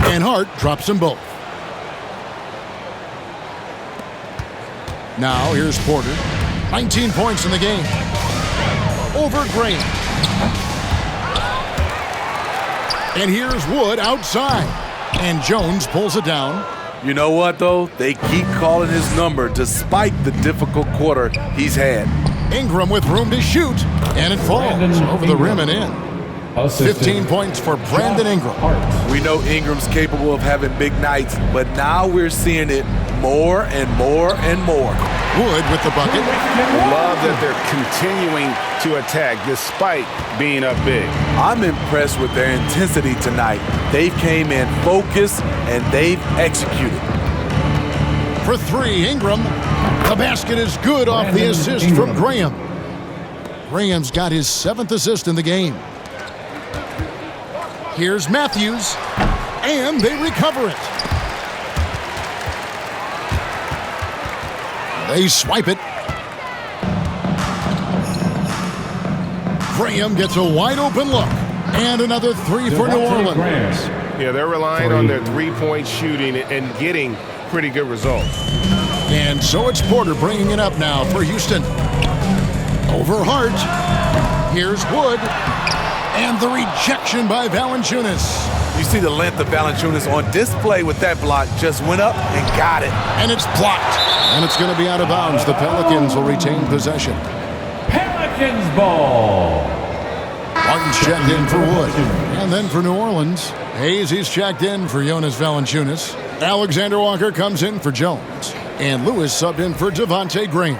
And Hart drops them both. Now here's Porter. 19 points in the game. Over Graham. And here's Wood outside. And Jones pulls it down. You know what, though? They keep calling his number despite the difficult quarter he's had. Ingram with room to shoot. And it falls over the rim and in. 15 points for Brandon Ingram. We know Ingram's capable of having big nights, but now we're seeing it more and more and more. Wood with the bucket. Love that they're continuing to attack despite being up big. I'm impressed with their intensity tonight. They came in focused and they've executed. For 3, Ingram. The basket is good off the assist from Graham. Graham's got his 7th assist in the game. Here's Mathews, and they recover it. They swipe it. Graham gets a wide open look, and another 3 for New Orleans. Yeah, they're relying on their three-point shooting and getting pretty good results. And so it's Porter bringing it up now for Houston. Over Hart. Here's Wood. And the rejection by Valanciunas. You see the length of Valanciunas on display with that block. Just went up and got it. And it's blocked. And it's going to be out of bounds. The Pelicans will retain possession. Pelicans ball. Martin's checked in for Wood. And then for New Orleans, Hayes, he's checked in for Jonas Valanciunas. Alexander Walker comes in for Jones. And Lewis subbed in for Devontae Graham.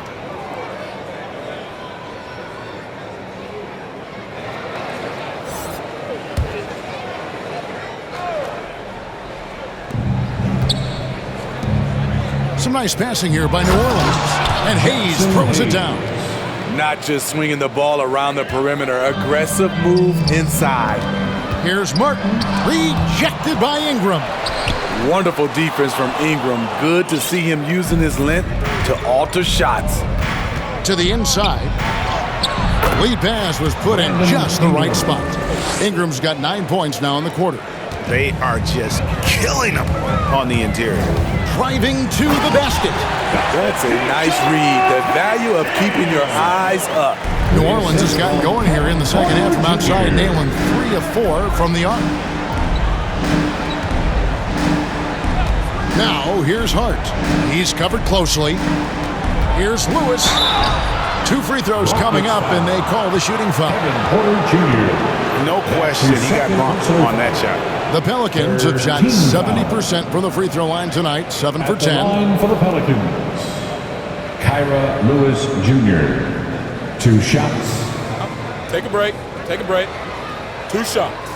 Some nice passing here by New Orleans. And Hayes throws it down. Not just swinging the ball around the perimeter. Aggressive move inside. Here's Martin. Rejected by Ingram. Wonderful defense from Ingram. Good to see him using his length to alter shots. To the inside. Lead pass was put in just the right spot. Ingram's got 9 points now in the quarter. They are just killing them on the interior. Driving to the basket. That's a nice read. The value of keeping your eyes up. New Orleans has gotten going here in the second half from outside, nailing 3 of 4 from the arc. Now, here's Hart. He's covered closely. Here's Lewis. 2 free throws coming up, and they call the shooting foul. No question, he got bumped on that shot. The Pelicans have shot 70% from the free throw line tonight, 7 for 10. Line for the Pelicans, Kyra Lewis Jr. 2 shots. Take a break. Take a break. 2 shots.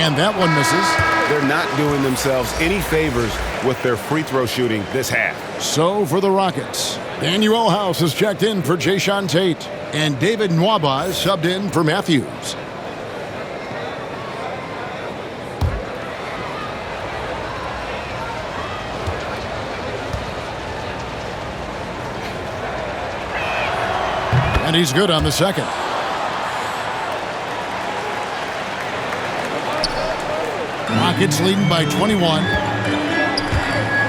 And that one misses. They're not doing themselves any favors with their free throw shooting this half. So for the Rockets, Daniel House is checked in for Jayshawn Tate, and David Nwaba is subbed in for Mathews. And he's good on the second. Rockets leading by 21.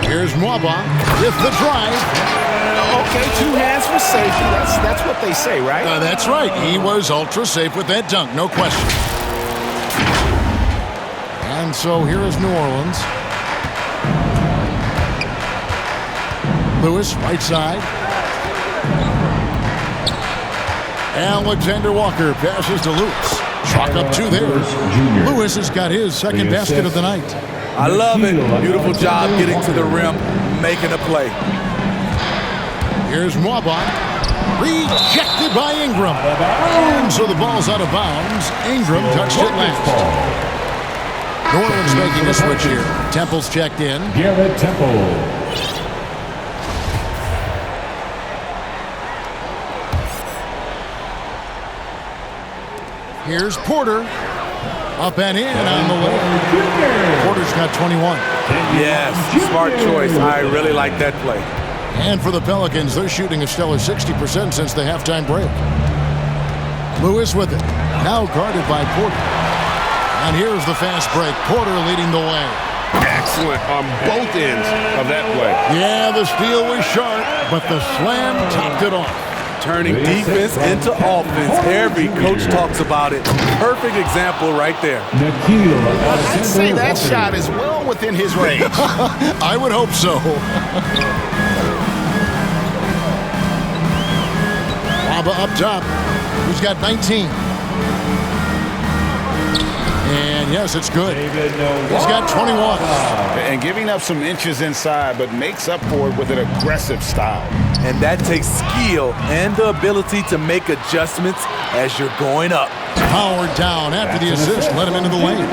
Here's Nwaba with the drive. Okay, 2 hands for safety. That's what they say, right? That's right. He was ultra safe with that dunk, no question. And so here is New Orleans. Lewis, right side. Alexander Walker passes to Lewis. Chalk up 2 there. Lewis has got his second basket of the night. I love it. Beautiful job getting to the rim, making a play. Here's Nwaba. Rejected by Ingram. And so the ball's out of bounds. Ingram touched it last. New Orleans making a switch here. Temple's checked in. Garrett Temple. Here's Porter. Up and in on the way. Porter's got 21. Yes, smart choice. I really like that play. And for the Pelicans, they're shooting a stellar 60% since the halftime break. Lewis with it. Now guarded by Porter. And here's the fast break. Porter leading the way. Excellent on both ends of that play. Yeah, the steal was sharp, but the slam topped it off. Turning defense into offense. Every coach talks about it. Perfect example right there. I'd say that shot is well within his range. I would hope so. Nwaba up top. Who's got 19? And yes, it's good. He's got 21. And giving up some inches inside, but makes up for it with an aggressive style. And that takes skill and the ability to make adjustments as you're going up. Powered down after the assist, let him into the lane.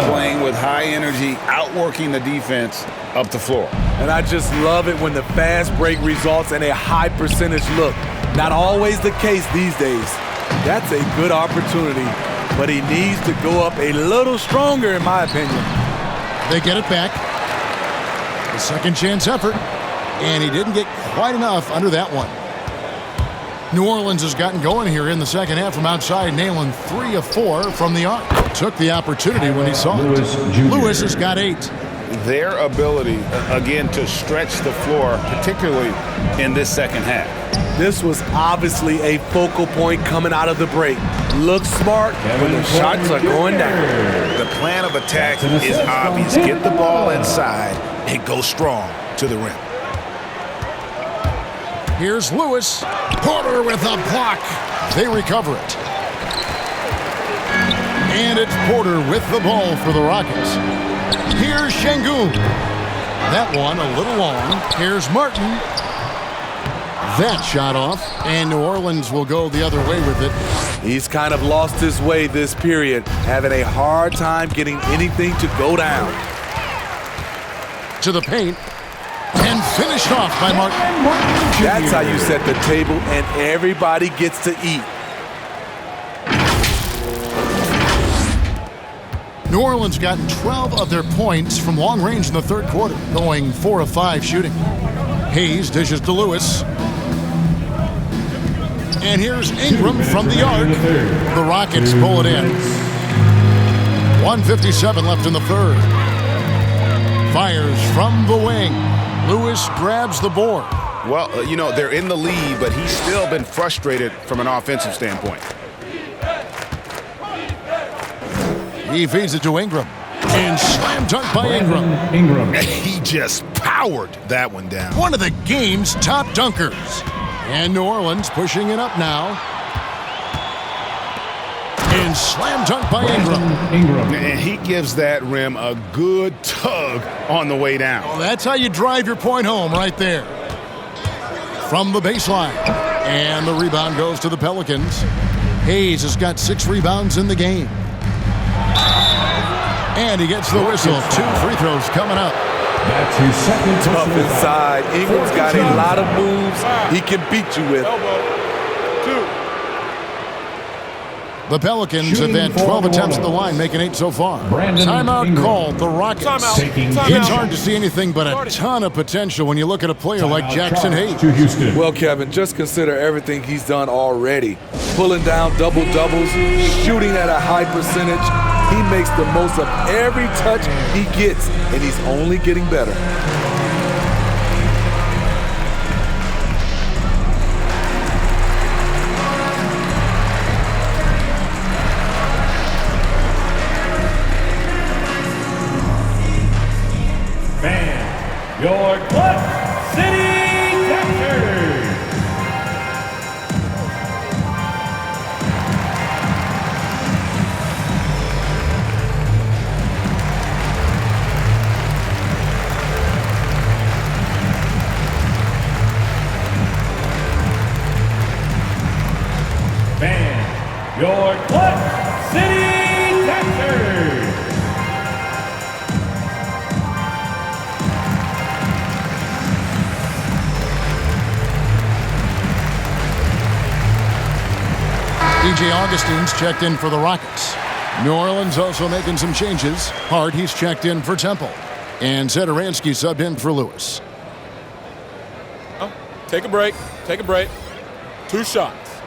Playing with high energy, outworking the defense up the floor. And I just love it when the fast break results in a high percentage look. Not always the case these days. That's a good opportunity, but he needs to go up a little stronger, in my opinion. They get it back. A second chance effort, and he didn't get quite enough under that one. New Orleans has gotten going here in the second half from outside, nailing 3 of 4 from the arc. Took the opportunity when he saw it. Lewis has got 8. Their ability, again, to stretch the floor, particularly in this second half. This was obviously a focal point coming out of the break. Looks smart when the shots are going down. The plan of attack is obvious. Get the ball inside and go strong to the rim. Here's Lewis. Porter with a block. They recover it. And it's Porter with the ball for the Rockets. Here's Şengün. That one a little long. Here's Martin. That shot off, and New Orleans will go the other way with it. He's kind of lost his way this period, having a hard time getting anything to go down. To the paint, and finished off by Martin. That's how you set the table, and everybody gets to eat. New Orleans got 12 of their points from long range in the third quarter, going 4 of 5 shooting. Hayes dishes to Lewis. And here's Ingram from the arc. The Rockets pull it in. 1:57 left in the third. Fires from the wing. Lewis grabs the board. Well, they're in the lead, but he's still been frustrated from an offensive standpoint. He feeds it to Ingram. And slam dunk by Ingram. He just powered that one down. One of the game's top dunkers. And New Orleans pushing it up now. And slam dunk by Ingram. And he gives that rim a good tug on the way down. Well, that's how you drive your point home right there. From the baseline. And the rebound goes to the Pelicans. Hayes has got 6 rebounds in the game. And he gets the whistle. 2 free throws coming up. That's his second Tough personal inside. foul. Ingram's got a lot of moves he can beat you with. The Pelicans have had 12 attempts at the line, making 8 so far. Timeout called. The Rockets. It's hard to see anything but a ton of potential when you look at a player like Jackson Hayes. Well, Kevin, just consider everything he's done already. Pulling down double-doubles, shooting at a high percentage. He makes the most of every touch he gets, and he's only getting better. Your Clutch City Captors. Man, your Clutch City Captors. DJ Augustine's checked in for the Rockets. New Orleans also making some changes. Hart, he's checked in for Temple. And Zedaransky subbed in for Lewis. Oh, take a break. Take a break. 2 shots.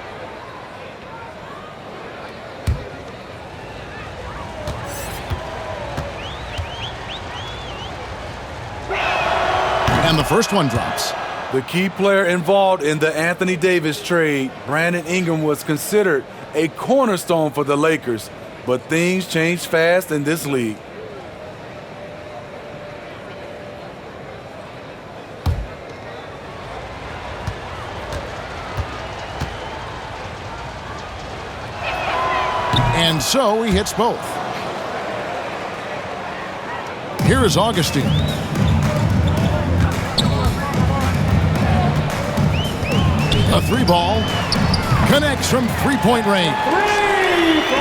And the first one drops. The key player involved in the Anthony Davis trade, Brandon Ingram, was considered a cornerstone for the Lakers, but things change fast in this league. And so he hits both. Here is Augustine. A 3-ball. Connects from 3-point range.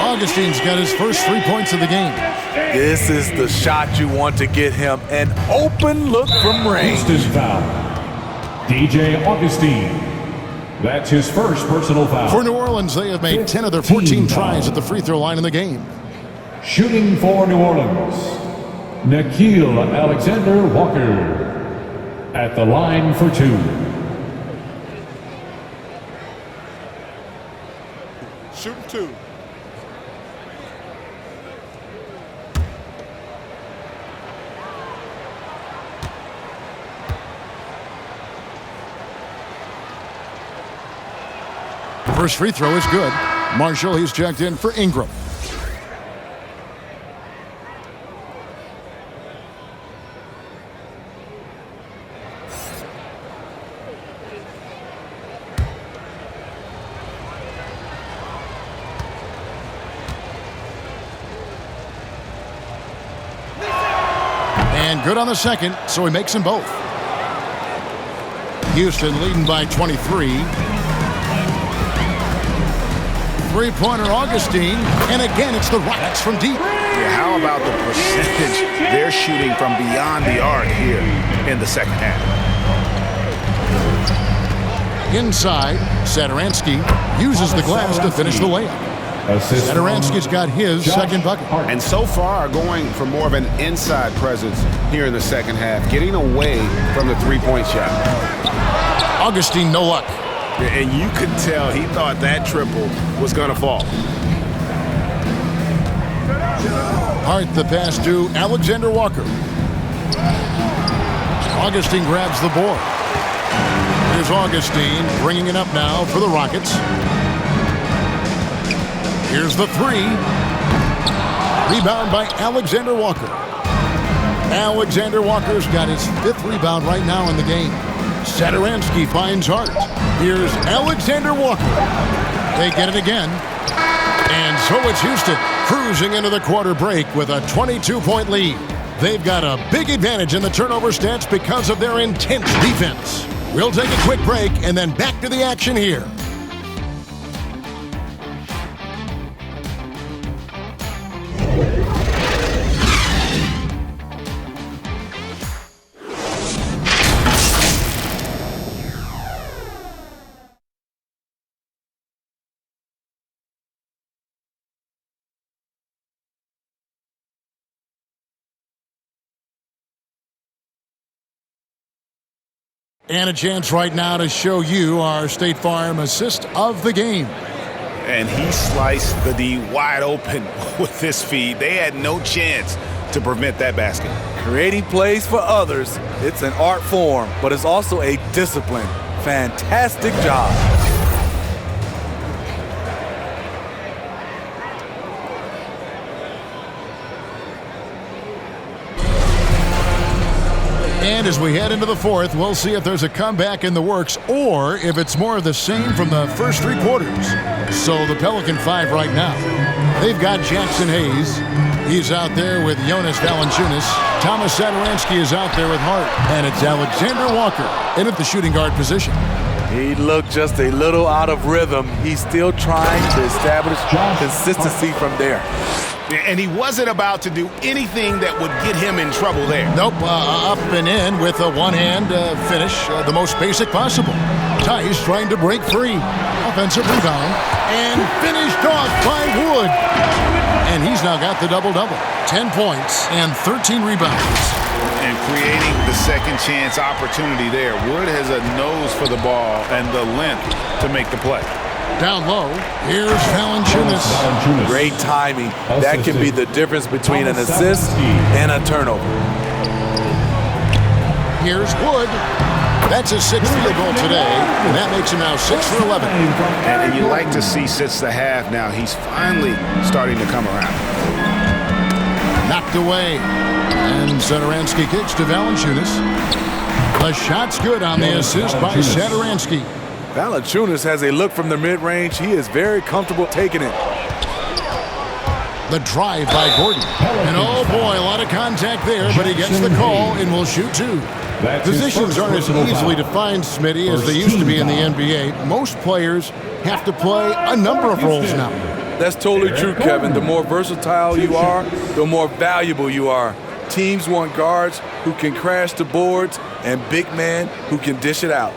Augustine's got his first 3 points of the game. This is the shot you want to get him. An open look from range. Houston foul. DJ Augustine. That's his first personal foul. For New Orleans, they have made 10 of their 14 tries at the free throw line in the game. Shooting for New Orleans, Nickeil Alexander-Walker at the line for 2. Shooting 2. First free throw is good. Marshall, he's checked in for Ingram. And good on the second, so he makes them both. Houston leading by 23. Three-pointer Augustine, and again it's the Rockets from deep. Yeah, how about the percentage they're shooting from beyond the arc here in the second half? Inside, Zedaransky uses the glass to finish the layup. Zedaransky's got his second bucket. And so far, going for more of an inside presence here in the second half, getting away from the three-point shot. Augustine, no luck. And you could tell he thought that triple was going to fall. Hart, the pass to Alexander Walker. Augustine grabs the board. Here's Augustine bringing it up now for the Rockets. Here's the three. Rebound by Alexander Walker. Alexander Walker's got his 5th rebound right now in the game. Zedaransky finds Hart. Here's Alexander Walker. They get it again. And so it's Houston cruising into the quarter break with a 22-point lead. They've got a big advantage in the turnover stats because of their intense defense. We'll take a quick break and then back to the action here. And a chance right now to show you our State Farm assist of the game. And he sliced the D wide open with his feed. They had no chance to prevent that basket. Creating plays for others, it's an art form, but it's also a discipline. Fantastic job. And as we head into the fourth, we'll see if there's a comeback in the works or if it's more of the same from the first three quarters. So the Pelican 5 right now. They've got Jackson Hayes. He's out there with Jonas Valanciunas. Thomas Satoransky is out there with Hart. And it's Alexander Walker in at the shooting guard position. He looked just a little out of rhythm. He's still trying to establish consistency from there. And he wasn't about to do anything that would get him in trouble there. Nope, up and in with a one-hand finish, the most basic possible. Tice trying to break free. Offensive rebound, and finished off by Wood. And he's now got the double-double. 10 points and 13 rebounds. And creating the second chance opportunity there. Wood has a nose for the ball and the length to make the play. Down low, here's Valanciunas. Great timing. That can be the difference between an assist and a turnover. Here's Wood. That's his sixth field goal today, and that makes him now 6 for 11. And you like to see since the half now, he's finally starting to come around. Knocked away, and Satoransky kicks to Valanciunas. The shot's good on the assist by Satoransky. Valanciunas has a look from the mid-range. He is very comfortable taking it. The drive by Gordon. And oh boy, a lot of contact there, but he gets the call and will shoot two. Positions aren't as easily defined, Smitty, as they used to be in the NBA. Most players have to play a number of roles now. That's totally true, Kevin. The more versatile you are, the more valuable you are. Teams want guards who can crash the boards and big men who can dish it out.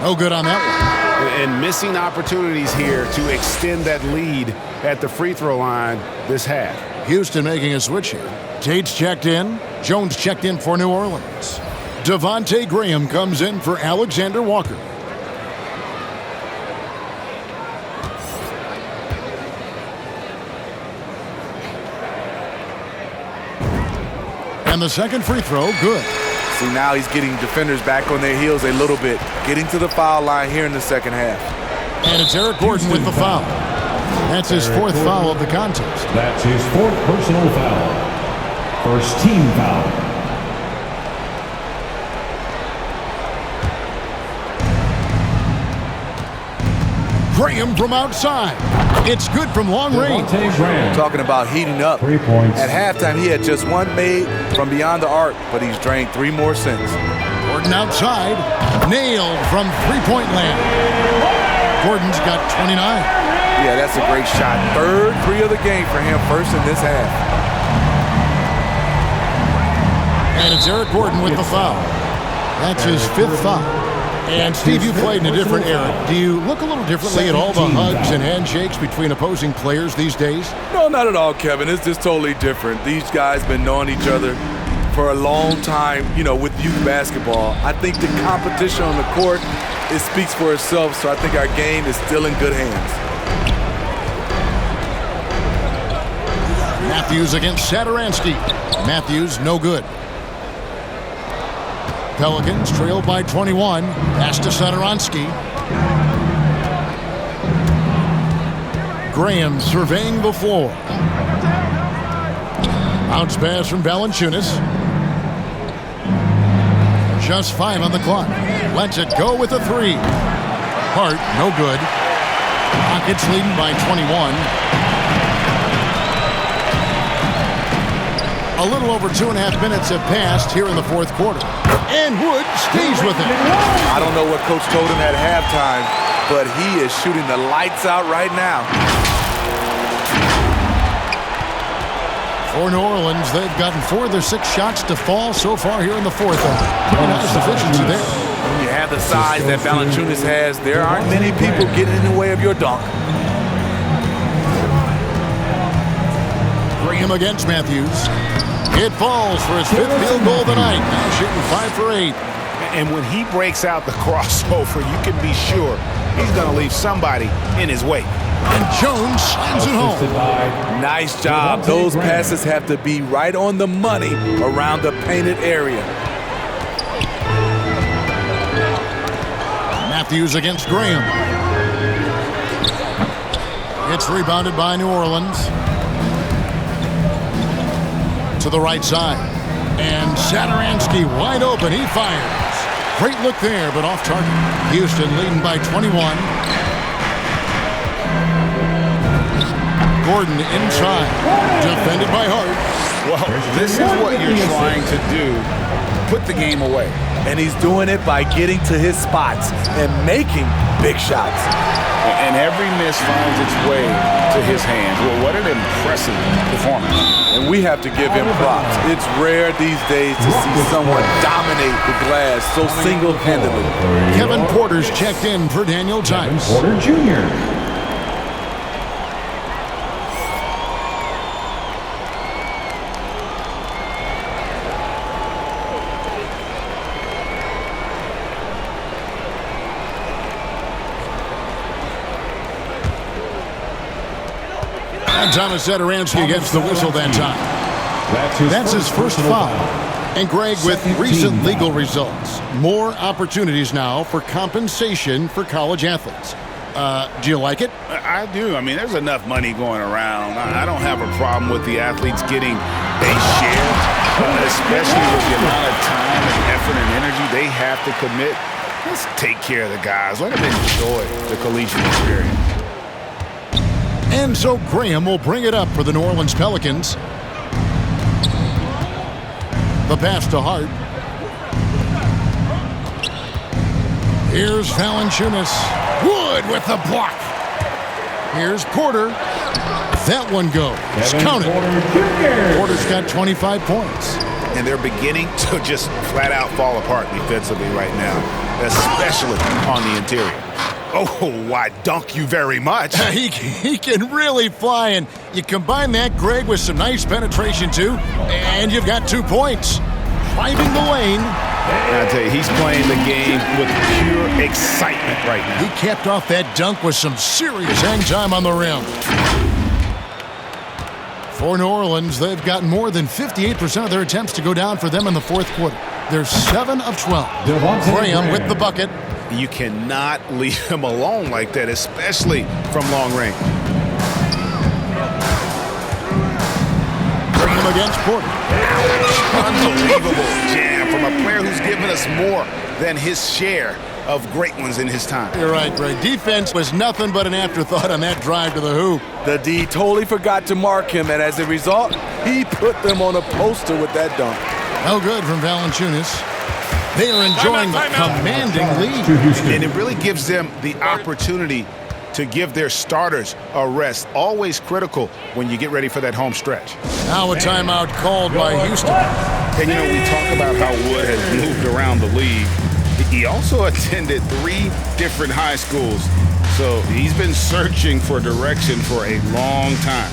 No good on that one. And missing opportunities here to extend that lead at the free throw line this half. Houston making a switch here. Tate's checked in. Jones checked in for New Orleans. Devontae Graham comes in for Alexander Walker. And the second free throw, good. See, now he's getting defenders back on their heels a little bit, getting to the foul line here in the second half. And it's Eric Gordon with the foul. That's his fourth foul of the contest. That's his fourth personal foul. First team foul. Graham from outside. It's good from long range. Talking about heating up. 3 points. At halftime, he had just one made from beyond the arc, but he's drained 3 more since. Gordon outside. Nailed from three-point land. Gordon's got 29. Yeah, that's a great shot. Third three of the game for him, first in this half. And it's Eric Gordon with the foul. That's his fifth foul. And Steve, you played in a different era. Do you look a little differently at all the hugs and handshakes between opposing players these days? No, not at all, Kevin. It's just totally different. These guys been knowing each other for a long time, you know, with youth basketball. I think the competition on the court, it speaks for itself, so I think our game is still in good hands. Mathews against Satoransky. Mathews, no good. Pelicans trailed by 21. Pass to Satoransky. Graham surveying the floor. Bounce pass from Valanciunas. Just 5 on the clock. Lets it go with a 3. Hart, no good. Rockets leading by 21. A little over 2.5 minutes have passed here in the fourth quarter. And Wood stays with it. I don't know what Coach told him at halftime, but he is shooting the lights out right now. For New Orleans, they've gotten 4 of their 6 shots to fall so far here in the fourth. Pretty nice efficiency there. When you have the size that Valanciunas has, there aren't many people getting in the way of your dunk. Graham against Mathews. It falls for his 5th field goal of the night. Now shooting 5 for 8. And when he breaks out the crossover, you can be sure he's going to leave somebody in his way. And Jones slams it home. Nice job. Those passes have to be right on the money around the painted area. Mathews against Graham. It's rebounded by New Orleans. To the right side. And Satoransky wide open. He fires. Great look there, but off target. Houston leading by 21. Gordon inside. Defended by Hart. Well, this is what you're trying to do. Put the game away. And he's doing it by getting to his spots and making big shots. And every miss finds its way to his hands. Well, what an impressive performance. And we have to give him props. It's rare these days to see someone dominate the glass so single-handedly. Kevin Porter's checked in for Daniel Tice. Porter Jr. Thomas Satoransky gets the whistle that time. That's his first foul. And Greg, with recent legal results, more opportunities now for compensation for college athletes. Do you like it? I do. I mean, there's enough money going around. I don't have a problem with the athletes getting a share, especially with the amount of time and effort and energy they have to commit. Let's take care of the guys. Let them enjoy the collegiate experience. And so Graham will bring it up for the New Orleans Pelicans. The pass to Hart. Here's Valanciunas. Wood with the block. Here's Porter. That one goes. Count it. Porter's got 25 points. And they're beginning to just flat out fall apart defensively right now, especially on the interior. Oh, why, dunk you very much. He can really fly, and you combine that, Greg, with some nice penetration, too, and you've got 2 points. Driving the lane. I tell you, he's playing the game with pure excitement right now. He capped off that dunk with some serious hang time on the rim. For New Orleans, they've gotten more than 58% of their attempts to go down for them in the fourth quarter. They're 7 of 12. Graham with the bucket. You cannot leave him alone like that, especially from long range. Graham against Porter. Unbelievable jam from a player who's given us more than his share of great ones in his time. You're right, Greg. Defense was nothing but an afterthought on that drive to the hoop. The D totally forgot to mark him, and as a result, he put them on a poster with that dunk. No good from Valanciunas. They are enjoying the commanding lead. And it really gives them the opportunity to give their starters a rest. Always critical when you get ready for that home stretch. Now a timeout called by Houston. And, you know, we talk about how Wood has moved around the league. He also attended 3 different high schools. So he's been searching for direction for a long time.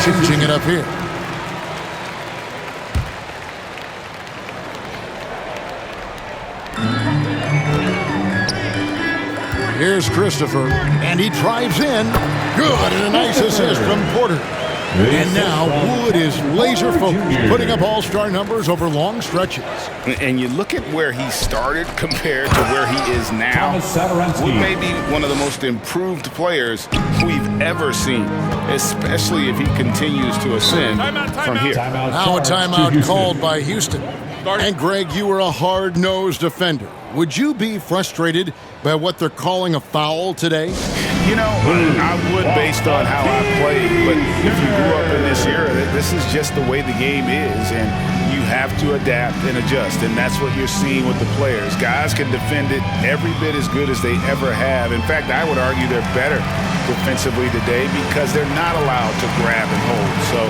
Changing it up here. Here's Christopher, and he drives in. Good, and a nice assist from Porter. And now Wood is laser focused, putting up all-star numbers over long stretches. And you look at where he started compared to where he is now. Wood may be one of the most improved players we've ever seen, especially if he continues to ascend from here. Now a timeout called by Houston. And Greg, you were a hard-nosed defender. Would you be frustrated by what they're calling a foul today? You know, I would based on how I played, but if you grew up in this era, this is just the way the game is, and you have to adapt and adjust, and that's what you're seeing with the players. Guys can defend it every bit as good as they ever have. In fact, I would argue they're better defensively today because they're not allowed to grab and hold. So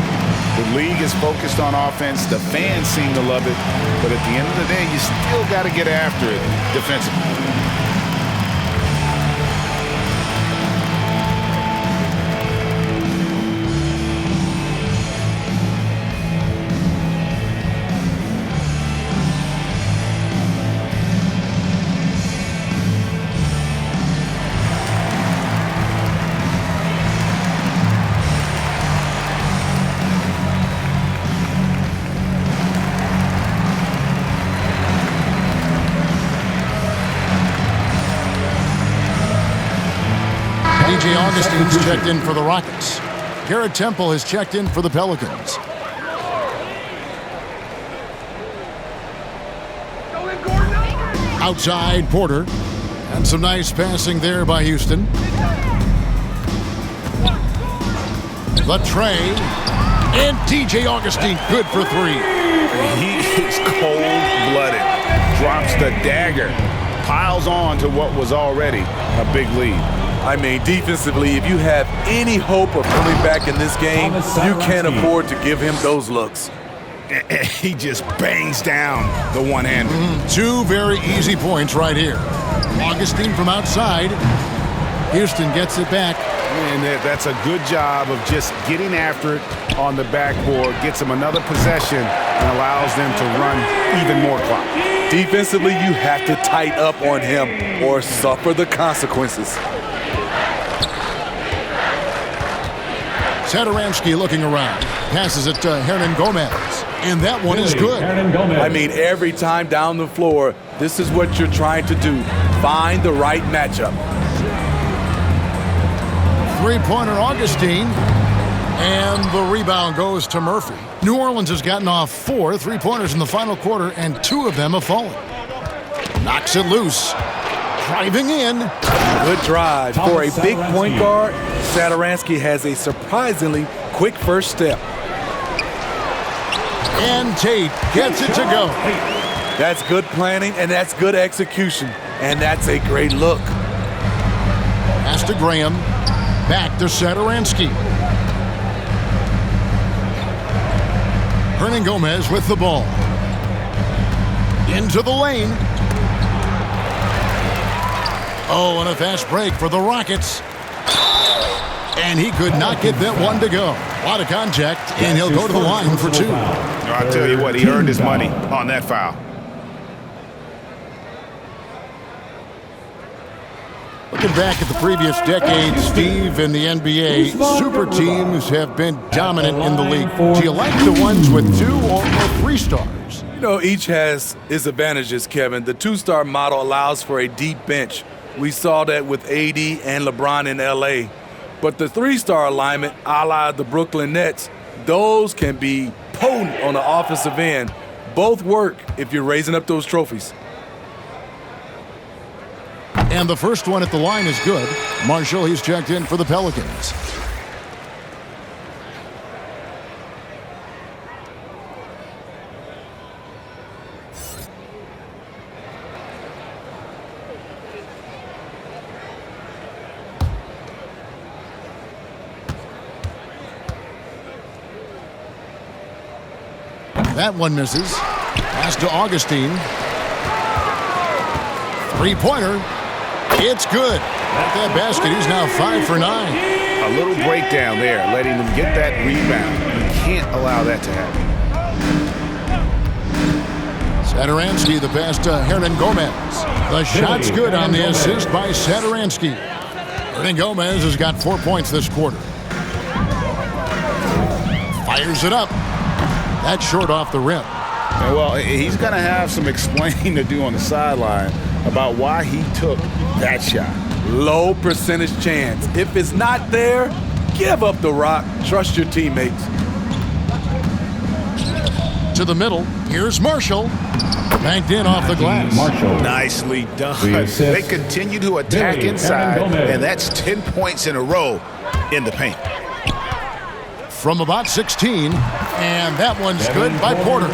the league is focused on offense. The fans seem to love it, but at the end of the day, you still got to get after it defensively. DJ Augustine's checked in for the Rockets. Garrett Temple has checked in for the Pelicans. Outside Porter. And some nice passing there by Houston. The tray. And DJ Augustine good for three. He is cold-blooded. Drops the dagger. Piles on to what was already a big lead. I mean, defensively, if you have any hope of coming back in this game, you can't afford to give him those looks. He just bangs down the one-hander. Two very easy points right here. Augustine from outside. Houston gets it back. And that's a good job of just getting after it on the backboard. Gets them another possession and allows them to run even more clock. Defensively, you have to tighten up on him or suffer the consequences. Satoransky looking around. Passes it to Hernan Gomez. And that one is good. I mean, every time down the floor, this is what you're trying to do. Find the right matchup. Three-pointer Augustine. And the rebound goes to Murphy. New Orleans has gotten off 4 3-pointers in the final quarter, and 2 of them have fallen. Knocks it loose. Driving in. Good drive. For a big point guard, Satoransky has a surprisingly quick first step. And Tate gets it to go. That's good planning, and that's good execution. And that's a great look. Pass to Graham. Back to Satoransky. Hernan Gomez with the ball. Into the lane. Oh, and a fast break for the Rockets. And he could not get that one to go. A lot of contact, and he'll go to the line for 2. I'll tell you what, he earned his money on that foul. Looking back at the previous decade, Steve, in the NBA, super teams have been dominant in the league. Do you like the ones with 2 or 3 stars? You know, each has its advantages, Kevin. The 2-star model allows for a deep bench. We saw that with AD and LeBron in LA. But the 3-star alignment, a la the Brooklyn Nets, those can be potent on the offensive end. Both work if you're raising up those trophies. And the first one at the line is good. Marshall, he's checked in for the Pelicans. That one misses. Pass to Augustine. 3-pointer. It's good. At that basket, he's now 5 for 9. A little breakdown there, letting them get that rebound. You can't allow that to happen. Satoransky, the pass to Hernan Gomez. The shot's good on the assist by Satoransky. Hernan Gomez has got 4 points this quarter. Fires it up. That's short off the rim. And well, he's going to have some explaining to do on the sideline about why he took that shot. Low percentage chance. If it's not there, give up the rock. Trust your teammates. To the middle. Here's Marshall. Banked in off the glass. Nicely done. They continue to attack inside, and that's 10 points in a row in the paint. From about 16, and that one's good by Porter.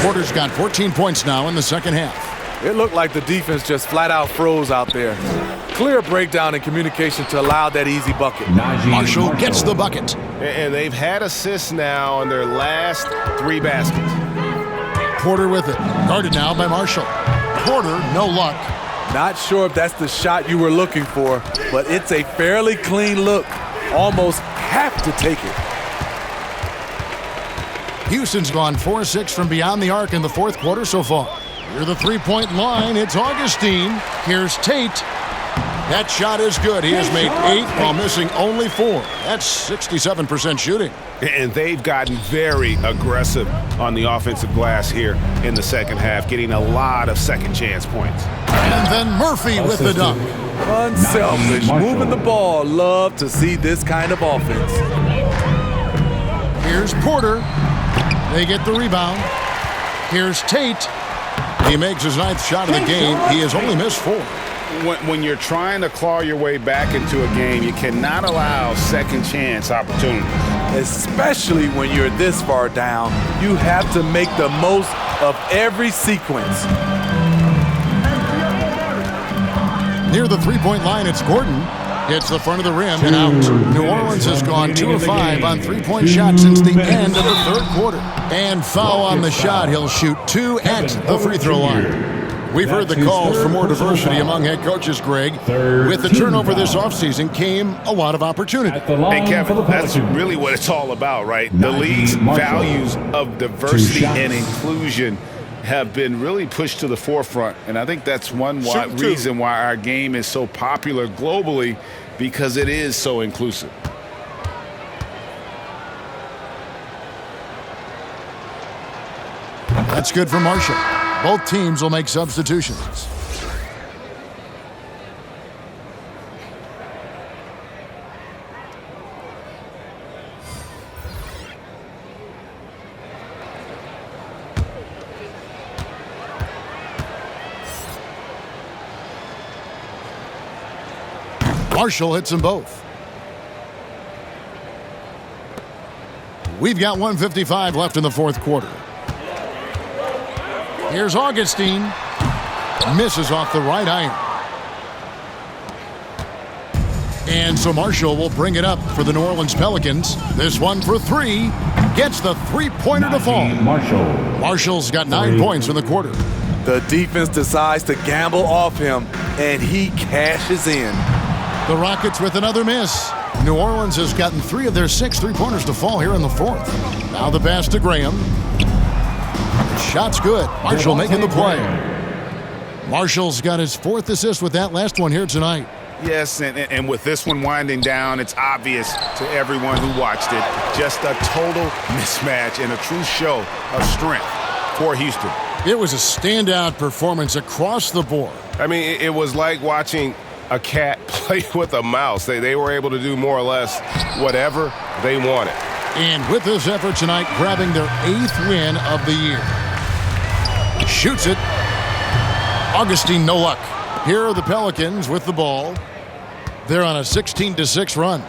Porter's got 14 points now in the second half. It looked like the defense just flat out froze out there. Clear breakdown in communication to allow that easy bucket. Marshall gets the bucket. And they've had assists now in their last 3 baskets. Porter with it. Guarded now by Marshall. Porter, no luck. Not sure if that's the shot you were looking for, but it's a fairly clean look. Almost have to take it. Houston's gone 4-6 from beyond the arc in the fourth quarter so far. Near the three-point line, it's Augustine. Here's Tate. That shot is good. He has made 8 while missing only 4. That's 67% shooting. And they've gotten very aggressive on the offensive glass here in the second half, getting a lot of second chance points. And then Murphy with the dunk. Unselfish, moving the ball. Love to see this kind of offense. Here's Porter. They get the rebound. Here's Tate. He makes his 9th shot of the game. He has only missed 4. When you're trying to claw your way back into a game, you cannot allow second chance opportunities. Especially when you're this far down, you have to make the most of every sequence. Near the three-point line, it's Gordon. Hits the front of the rim and out. New Orleans has gone 2 of 5 on three-point shots since the end of the third quarter. And foul on the shot. He'll shoot 2 at the free throw line. We've heard the calls for more diversity among head coaches, Greg. With the turnover this offseason came a lot of opportunity. Hey, Kevin, that's really what it's all about, right? The league's values of diversity and inclusion have been really pushed to the forefront. And I think that's one reason why our game is so popular globally, because it is so inclusive. That's good for Marshall. Both teams will make substitutions. Marshall hits them both. We've got 1:55 left in the fourth quarter. Here's Augustine. Misses off the right iron. And so Marshall will bring it up for the New Orleans Pelicans. This one for 3. Gets the three-pointer to fall. Marshall's got 9 points in the quarter. The defense decides to gamble off him, and he cashes in. The Rockets with another miss. New Orleans has gotten 3 of their 6 three-pointers to fall here in the fourth. Now the pass to Graham. Shot's good. Marshall making the play. Marshall's got his 4th assist with that last one here tonight. Yes, and with this one winding down, it's obvious to everyone who watched it. Just a total mismatch and a true show of strength for Houston. It was a standout performance across the board. I mean, it was like watching a cat play with a mouse. They were able to do more or less whatever they wanted. And with this effort tonight, grabbing their 8th win of the year. Shoots it. Augustine, no luck. Here are the Pelicans with the ball. They're on a 16-6 run.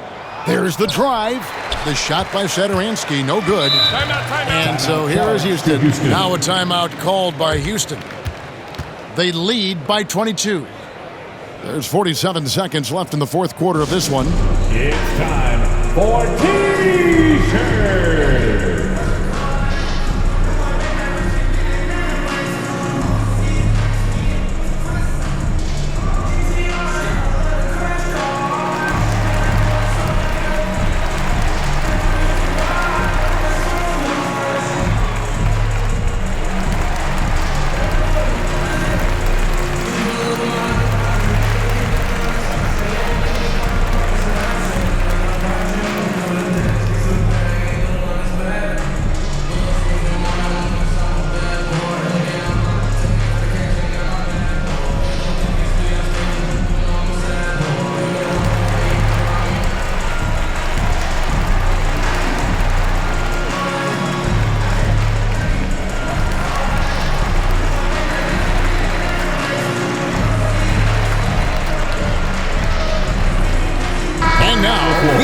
There's the drive. The shot by Satoransky, no good. And so here is Houston. Now a timeout called by Houston. They lead by 22. There's 47 seconds left in the fourth quarter of this one. It's time for T-shirt.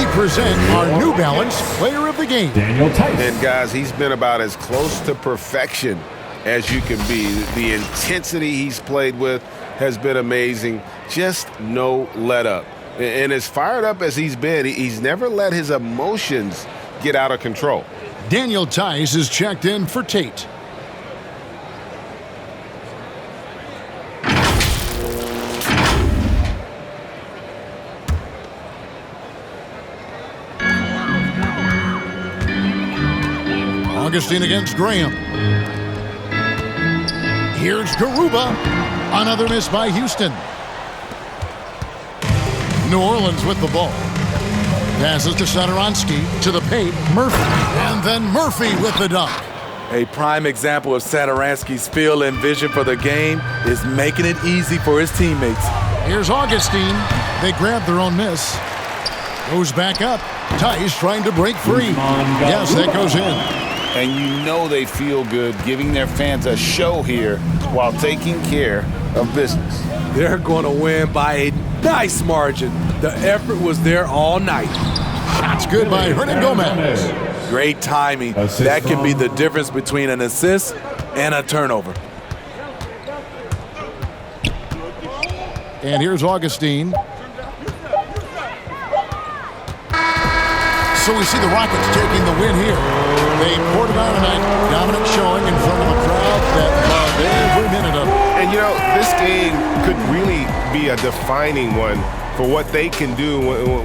we present our New Balance Player of the Game. Daniel Tice. And guys, he's been about as close to perfection as you can be. The intensity he's played with has been amazing. Just no let up. And as fired up as he's been, he's never let his emotions get out of control. Daniel Tice is checked in for Tate. Augustine against Graham. Here's Garuba. Another miss by Houston. New Orleans with the ball. Passes to Satoransky, to the paint, Murphy. And then Murphy with the dunk. A prime example of Satoransky's feel and vision for the game is making it easy for his teammates. Here's Augustine. They grab their own miss. Goes back up. Tice trying to break free. Yes, that goes in. And you know they feel good giving their fans a show here while taking care of business. They're going to win by a nice margin. The effort was there all night. Shots good by Hernan Gomez. Great timing. That can be the difference between an assist and a turnover. And here's Augustine. So we see the Rockets taking the win here. They poured it on tonight. Dominant showing in front of a crowd that loved every minute of it. And, you know, this game could really be a defining one for what they can do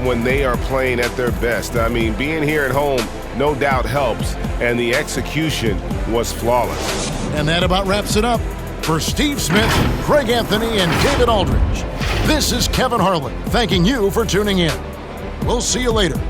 when they are playing at their best. I mean, being here at home no doubt helps, and the execution was flawless. And that about wraps it up. For Steve Smith, Craig Anthony, and David Aldridge, this is Kevin Harlan thanking you for tuning in. We'll see you later.